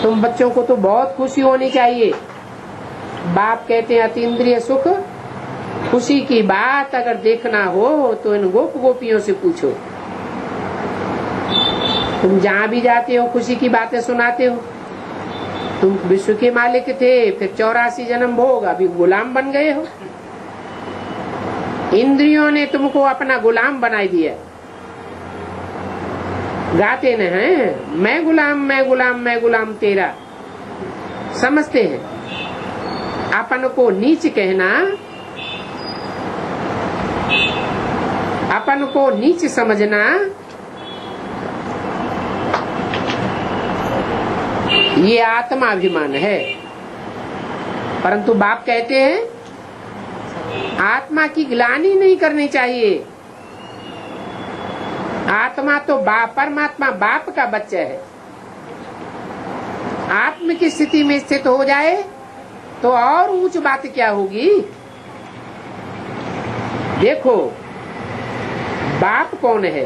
तुम बच्चों को तो बहुत खुशी होनी चाहिए। बाप कहते हैं अतीन्द्रिय सुख, खुशी की बात अगर देखना हो तो इन गोप गोपियों से पूछो। तुम जहाँ भी जाते हो खुशी की बातें सुनाते हो। तुम विश्व के मालिक थे, फिर 84 जन्म भोग, अभी गुलाम बन गए हो। इंद्रियों ने तुमको अपना गुलाम बनाई दिया। गाते न हैं मैं गुलाम मैं गुलाम मैं गुलाम तेरा। समझते हैं अपन को नीच कहना, अपन को नीच समझना, ये आत्माभिमान है। परंतु बाप कहते हैं आत्मा की ग्लानि नहीं करनी चाहिए। आत्मा तो परमात्मा बाप का बच्चा है। आत्म की स्थिति में स्थित हो जाए तो और ऊंच बात क्या होगी। देखो बाप कौन है,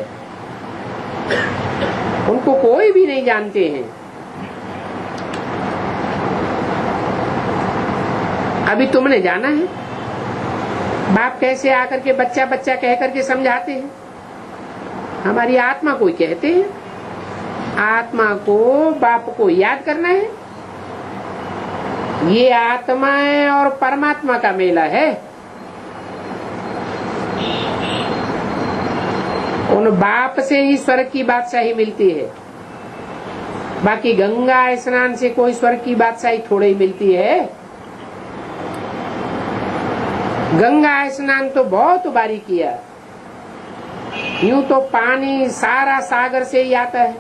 उनको कोई भी नहीं जानते हैं। अभी तुमने जाना है बाप कैसे आकर के बच्चा बच्चा कह करके समझाते हैं। हमारी आत्मा को कहते हैं, आत्मा को बाप को याद करना है। ये आत्मा और परमात्मा का मेला है। उन बाप से ही स्वर्ग की बादशाही मिलती है। बाकी गंगा स्नान से कोई स्वर्ग की बादशाही थोड़ी ही मिलती है। गंगा स्नान तो बहुत बारी किया। यूं तो पानी सारा सागर से ही आता है।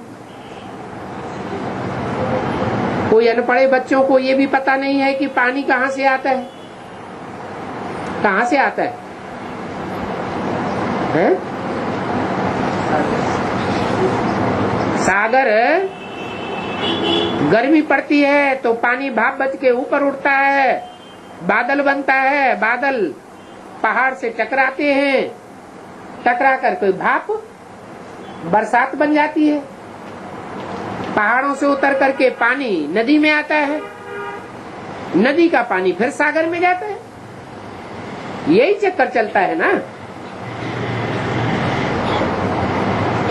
कोई अनपढ़े बच्चों को ये भी पता नहीं है कि पानी कहाँ से आता है। कहाँ से आता है? सागर गर्मी पड़ती है तो पानी भाप बच के ऊपर उठता है, बादल बनता है। बादल पहाड़ से टकराते हैं, टकरा कर कोई भाप बरसात बन जाती है। पहाड़ों से उतर करके पानी नदी में आता है, नदी का पानी फिर सागर में जाता है। यही चक्कर चलता है ना।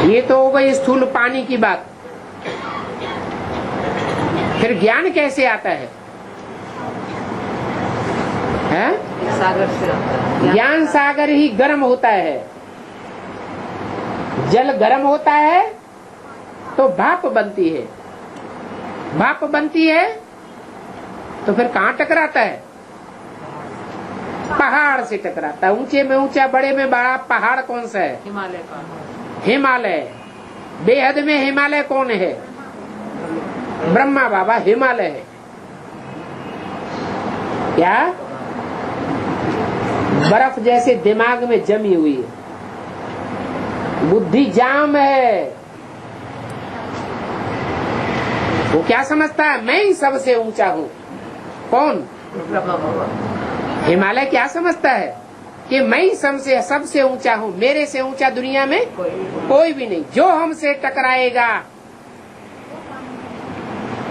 ये तो हो गई स्थूल पानी की बात। फिर ज्ञान कैसे आता है? सागर से आता है। ज्ञान सागर ही गर्म होता है। जल गर्म होता है तो भाप बनती है। भाप बनती है तो फिर कहाँ टकराता है? पहाड़ से टकराता है। ऊंचे में ऊंचा, बड़े में बड़ा पहाड़ कौन सा है? हिमालय का। हिमालय। बेहद में हिमालय कौन है? ब्रह्मा बाबा हिमालय है। क्या? बर्फ जैसे दिमाग में जमी हुई है, बुद्धि जाम है। वो क्या समझता है? मैं ही सबसे ऊंचा हूँ। कौन? ब्रह्मा बाबा। हिमालय क्या समझता है कि मैं ही सबसे ऊंचा हूँ, मेरे से ऊंचा दुनिया में कोई भी नहीं। जो हमसे टकराएगा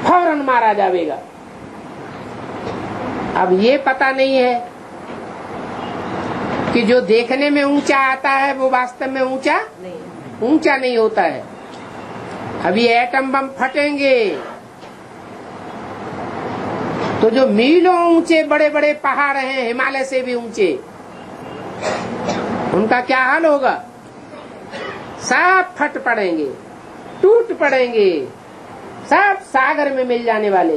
फौरन मारा जाएगा। अब ये पता नहीं है कि जो देखने में ऊंचा आता है वो वास्तव में ऊंचा नहीं होता है। अभी एटम बम फटेंगे तो जो मीलों ऊंचे बड़े बड़े पहाड़ हैं, हिमालय से भी ऊंचे, उनका क्या हाल होगा? सब फट पड़ेंगे, टूट पड़ेंगे, सब सागर में मिल जाने वाले।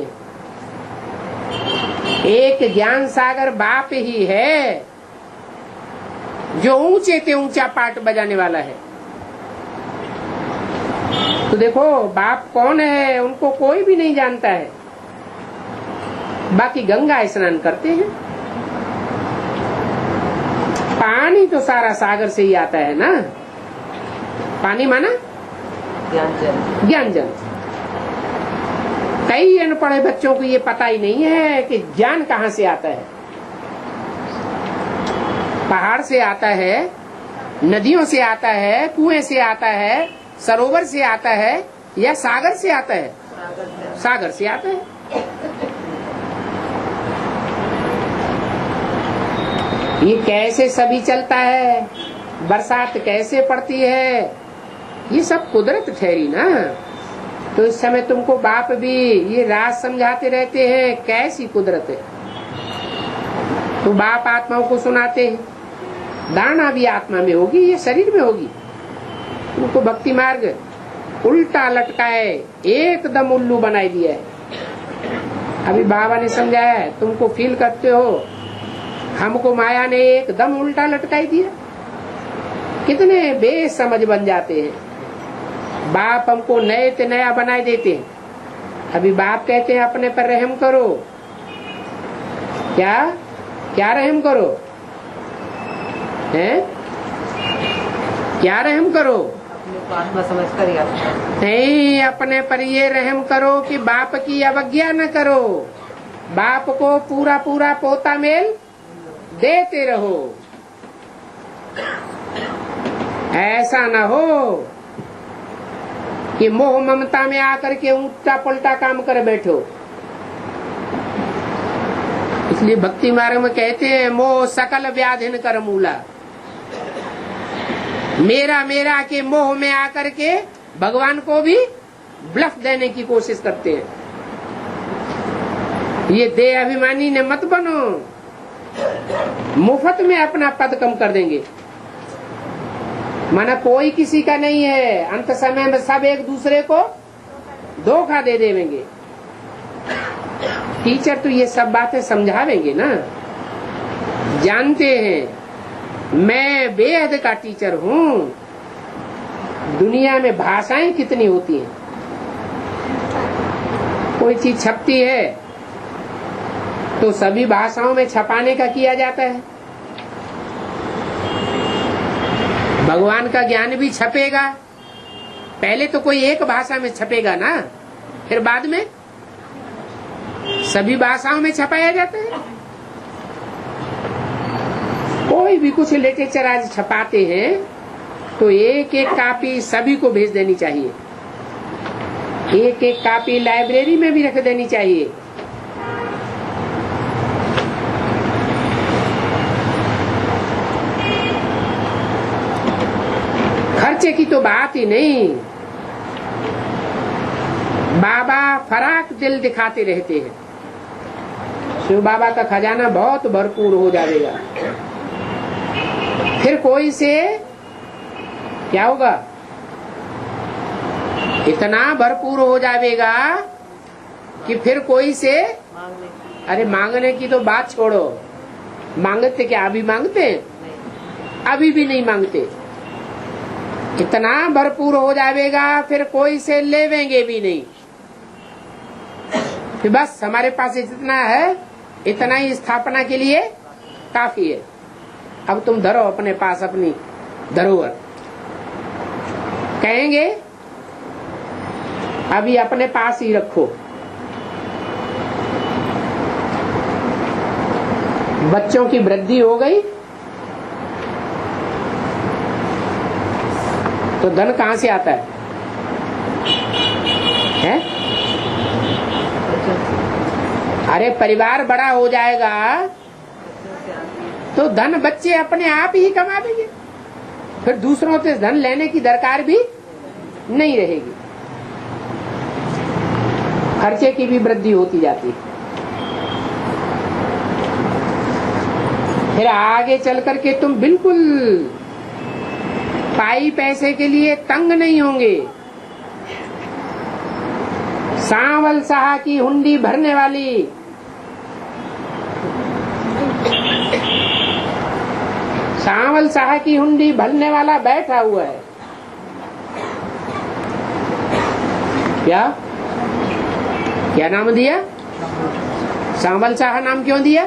एक ज्ञान सागर बाप ही है जो ऊंचे ते ऊंचा पाठ बजाने वाला है। तो देखो बाप कौन है, उनको कोई भी नहीं जानता है। बाकी गंगा स्नान करते हैं, पानी तो सारा सागर से ही आता है ना। पानी माना ज्ञान जल। कई अनपढ़े बच्चों को ये पता ही नहीं है कि ज्ञान कहाँ से आता है। पहाड़ से आता है, नदियों से आता है, कुएं से आता है, सरोवर से आता है, या सागर से आता है? सागर से आता है। ये कैसे सभी चलता है, बरसात कैसे पड़ती है, ये सब कुदरत ठहरी ना। तो इस समय तुमको बाप भी ये राज समझाते रहते हैं, कैसी कुदरत है। तो बाप आत्माओं को सुनाते हैं, दाना भी आत्मा में होगी, ये शरीर में होगी। तुमको भक्ति मार्ग उल्टा लटकाए, एकदम उल्लू बनाई दिया है। अभी बाबा ने समझाया है, तुमको फील करते हो, हमको माया ने एकदम उल्टा लटकाई दिया। कितने बेसमझ बन जाते हैं। बाप हमको नए ते नया बनाए देते हैं। अभी बाप कहते हैं अपने पर रहम करो। क्या क्या रहम करो हैं? क्या रहम करो? आत्मा समझ कर नहीं, अपने पर ये रहम करो कि बाप की अवज्ञा न करो। बाप को पूरा पूरा पोता मेल देते रहो। ऐसा न हो कि मोह ममता में आकर के उल्टा पलटा काम कर बैठो। इसलिए भक्ति मार्ग में कहते हैं, मोह सकल व्याधिन कर मूला। मेरा मेरा के मोह में आकर के भगवान को भी ब्लफ देने की कोशिश करते हैं। ये देह अभिमानी ने मत बनो, मुफ्त में अपना पद कम कर देंगे। माना कोई किसी का नहीं है, अंत समय में सब एक दूसरे को धोखा दे देंगे। टीचर तो ये सब बातें समझावेंगे ना, जानते हैं मैं बेहद का टीचर हूँ। दुनिया में भाषाएं कितनी होती हैं, कोई चीज छपती है तो सभी भाषाओं में छपाने का किया जाता है। भगवान का ज्ञान भी छपेगा, पहले तो कोई एक भाषा में छपेगा ना, फिर बाद में सभी भाषाओं में छपाया जाता है। कोई भी कुछ लिटरेचर आज छपाते हैं तो एक एक कॉपी सभी को भेज देनी चाहिए, एक एक कॉपी लाइब्रेरी में भी रख देनी चाहिए। खर्चे की तो बात ही नहीं। बाबा फराक दिल दिखाते रहते हैं। शिव बाबा का खजाना बहुत भरपूर हो जाएगा। फिर कोई से क्या होगा? इतना भरपूर हो जाएगा कि फिर कोई से अरे मांगने की तो बात छोड़ो, मांगते क्या? अभी मांगते हैं? अभी भी नहीं मांगते। इतना भरपूर हो जाएगा फिर कोई से लेवेंगे भी नहीं। फिर बस हमारे पास इतना है, इतना ही स्थापना के लिए काफी है। अब तुम धरो अपने पास अपनी धरोहर। कहेंगे अभी अपने पास ही रखो। बच्चों की वृद्धि हो गई तो धन कहाँ से आता है? अरे परिवार बड़ा हो जाएगा तो धन बच्चे अपने आप ही कमा देंगे, फिर दूसरों से धन लेने की दरकार भी नहीं रहेगी। खर्चे की भी वृद्धि होती जाती है। फिर आगे चल करके तुम बिल्कुल पाई पैसे के लिए तंग नहीं होंगे। सांवल शाह की हुंडी भरने वाली सांवल शाह की हुंडी भरने वाला बैठा हुआ है। क्या नाम दिया? सांवल शाह नाम क्यों दिया?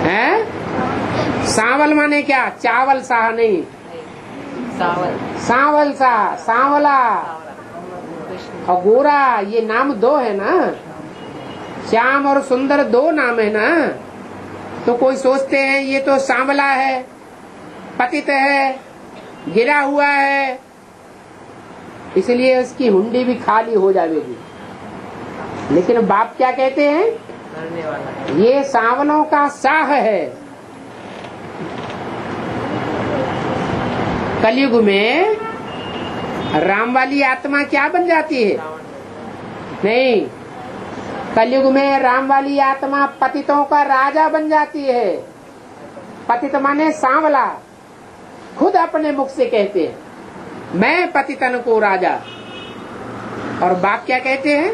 है? सांवल माने क्या? चावल शाह नहीं, सांवल शाह, सांवला और गोरा, ये नाम दो है ना। श्याम और सुंदर दो नाम है ना। तो कोई सोचते हैं ये तो सांवला है, पतित है, गिरा हुआ है, इसलिए उसकी हुंडी भी खाली हो जाएगी। लेकिन बाप क्या कहते हैं? ये सांवलों का शाह है। कलयुग में राम वाली आत्मा क्या बन जाती है? नहीं, कलयुग में राम वाली आत्मा पतितों का राजा बन जाती है। पतित माने सांवला, खुद अपने मुख से कहते हैं मैं पतितन को राजा। और बाप क्या कहते हैं?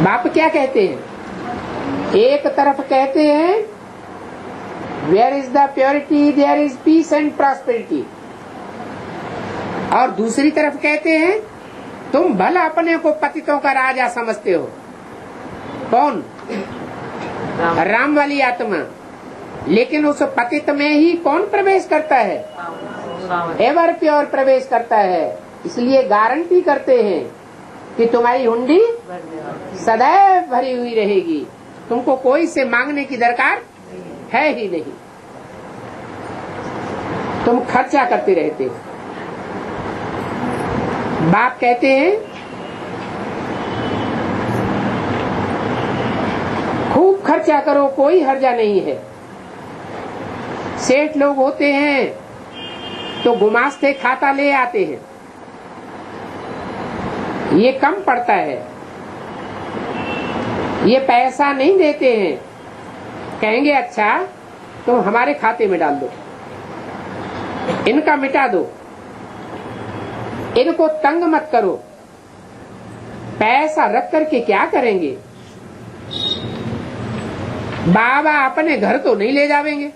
बाप क्या कहते हैं? एक तरफ कहते हैं where is the purity there is peace and prosperity, और दूसरी तरफ कहते हैं तुम भला अपने को पतितों का राजा समझते हो। कौन? राम वाली आत्मा। लेकिन उस पतित में ही कौन प्रवेश करता है? एवर प्योर प्रवेश करता है। इसलिए गारंटी करते हैं कि तुम्हारी हुंडी सदैव भरी हुई रहेगी, तुमको कोई से मांगने की दरकार है ही नहीं। तुम खर्चा करते रहते हो। बाप कहते हैं खूब खर्चा करो, कोई हर्जा नहीं है। सेठ लोग होते हैं तो गुमास्ते खाता ले आते हैं, ये कम पड़ता है, ये पैसा नहीं देते हैं। कहेंगे अच्छा तुम हमारे खाते में डाल दो, इनका मिटा दो, इनको तंग मत करो। पैसा रख करके क्या करेंगे? बाबा अपने घर तो नहीं ले जावेंगे,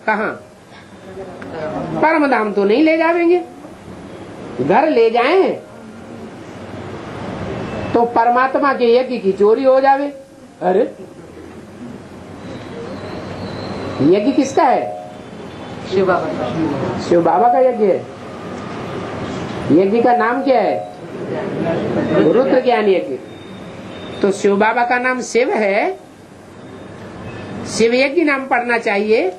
कहाँ? परम धाम तो नहीं ले जावेंगे। घर ले जाएं तो परमात्मा के यज्ञ की चोरी हो जावे। अरे यज्ञ किसका है? शिव बाबा। शिव बाबा का यज्ञ है। यज्ञ का नाम क्या है? रुद्र ज्ञान यज्ञ। तो शिव बाबा का नाम शिव है, शिव यज्ञ नाम पढ़ना चाहिए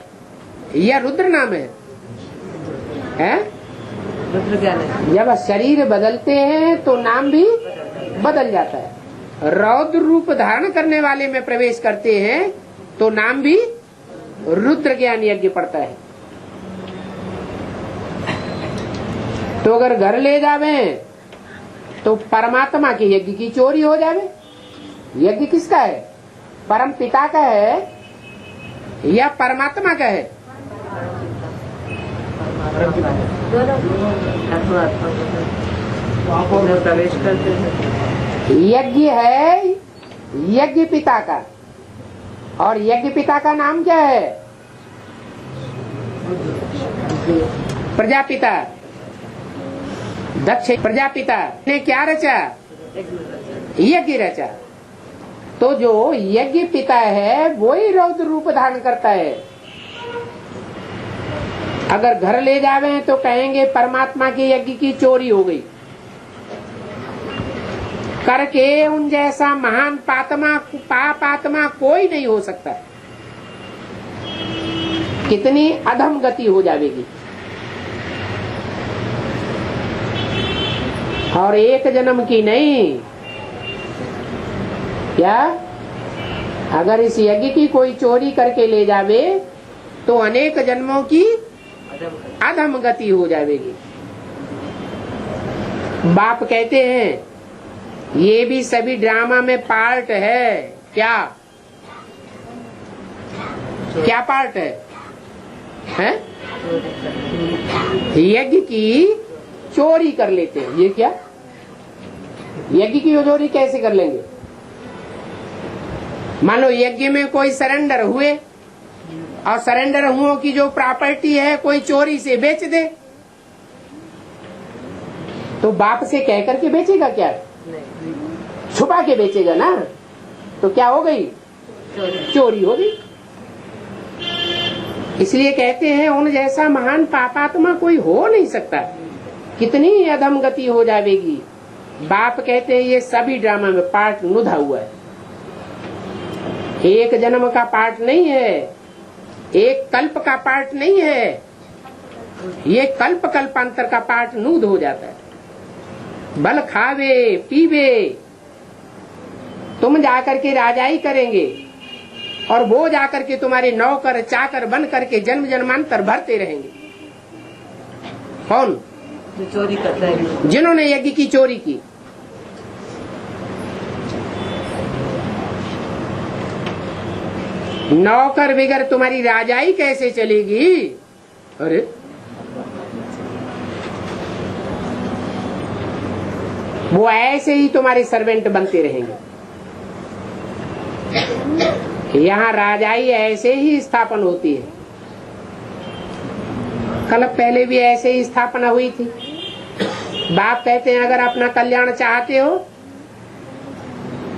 या रुद्र नाम है? रुद्र ज्ञान है। जब शरीर बदलते हैं तो नाम भी बदल जाता है। रौद्र रूप धारण करने वाले में प्रवेश करते हैं तो नाम भी रुद्र ज्ञान यज्ञ पड़ता है। तो अगर घर ले जावे तो परमात्मा के यज्ञ की चोरी हो जावे। यज्ञ किसका है? परम पिता का है या परमात्मा का है? प्रवेश करते हैं यज्ञ है यज्ञ पिता का, और यज्ञ पिता का नाम क्या है? प्रजापिता। दक्ष प्रजापिता ने क्या रचा? यज्ञ रचा। तो जो यज्ञ पिता है वही रौद्र रूप धारण करता है। अगर घर ले जावे तो कहेंगे परमात्मा के यज्ञ की चोरी हो गई, करके उन जैसा महान पापात्मा कोई नहीं हो सकता। कितनी अधम गति हो जाएगी। और एक जन्म की नहीं, क्या अगर इस यज्ञ की कोई चोरी करके ले जावे तो अनेक जन्मों की अधम गति हो जाएगी। बाप कहते हैं ये भी सभी ड्रामा में पार्ट है। क्या क्या पार्ट है? यज्ञ की चोरी कर लेते हैं। ये क्या? यज्ञ की चोरी कैसे कर लेंगे? मान लो यज्ञ में कोई सरेंडर हुए और सरेंडर हुओं की जो प्रॉपर्टी है कोई चोरी से बेच दे, तो बाप से कह करके बेचेगा क्या? छुपा के बेचेगा ना। तो क्या हो गई? चोरी हो गई। इसलिए कहते हैं उन जैसा महान पापात्मा कोई हो नहीं सकता। कितनी अधम गति हो जाएगी। बाप कहते हैं ये सभी ड्रामा में पार्ट नुधा हुआ है। एक जन्म का पार्ट नहीं है, एक कल्प का पार्ट नहीं है, ये कल्प कल्पांतर का पार्ट नूद हो जाता है। बल खावे पीवे, तुम जाकर के राजाई करेंगे और वो जाकर के तुम्हारे नौकर चाकर बन करके जन्म जन्मांतर भरते रहेंगे। कौन? जो चोरी करता है, जिन्होंने यज्ञ की चोरी की। नौकर बगैर तुम्हारी राजाई कैसे चलेगी? अरे वो ऐसे ही तुम्हारे सर्वेंट बनते रहेंगे। यहाँ राजाई ऐसे ही स्थापन होती है। कल पहले भी ऐसे ही स्थापना हुई थी। बाप कहते हैं अगर अपना कल्याण चाहते हो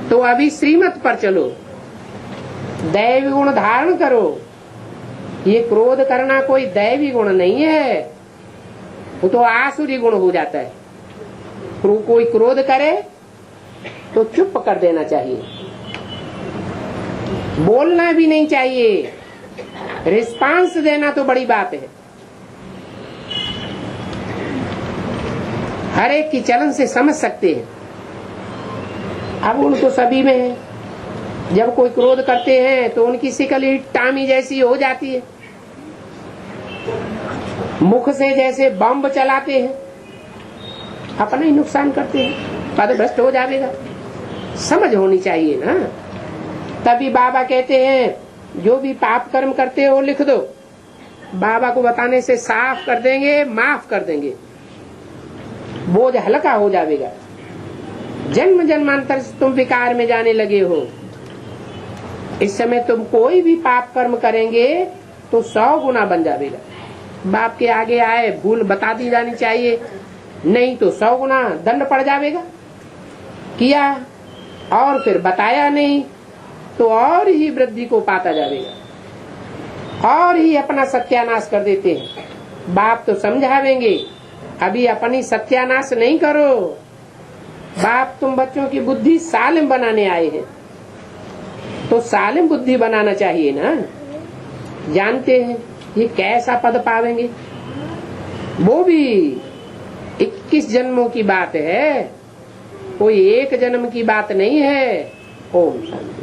तो अभी श्रीमत पर चलो, दैवी गुण धारण करो। ये क्रोध करना कोई दैवी गुण नहीं है, वो तो आसुरी गुण हो जाता है। कोई क्रोध करे तो चुप कर देना चाहिए, बोलना भी नहीं चाहिए, रिस्पांस देना तो बड़ी बात है। हर एक की चलन से समझ सकते हैं। अब उनको सभी में है। जब कोई क्रोध करते हैं तो उनकी शिकल ही टामी जैसी हो जाती है, मुख से जैसे बम चलाते हैं, अपना ही नुकसान करते हैं, पदभ्रष्ट हो जाएगा। समझ होनी चाहिए ना। तभी बाबा कहते हैं जो भी पाप कर्म करते हो लिख दो, बाबा को बताने से साफ कर देंगे, माफ कर देंगे, बोझ हल्का हो जाएगा। जन्म जन्मांतर से तुम विकार में जाने लगे हो। इस समय तुम कोई भी पाप कर्म करेंगे तो 100 गुना बन जाएगा। बाप के आगे आए भूल बता दी जानी चाहिए, नहीं तो 100 गुना दंड पड़ जाएगा। किया और फिर बताया नहीं तो और ही वृद्धि को पाता जाएगा, और ही अपना सत्यानाश कर देते हैं। बाप तो समझावेंगे, अभी अपनी सत्यानाश नहीं करो। बाप तुम बच्चों की बुद्धि सालिम बनाने आए हैं, तो सालिम बुद्धि बनाना चाहिए ना। जानते हैं ये कैसा पद पावेंगे, वो भी 21 जन्मों की बात है, कोई एक जन्म की बात नहीं है। ओम शांति।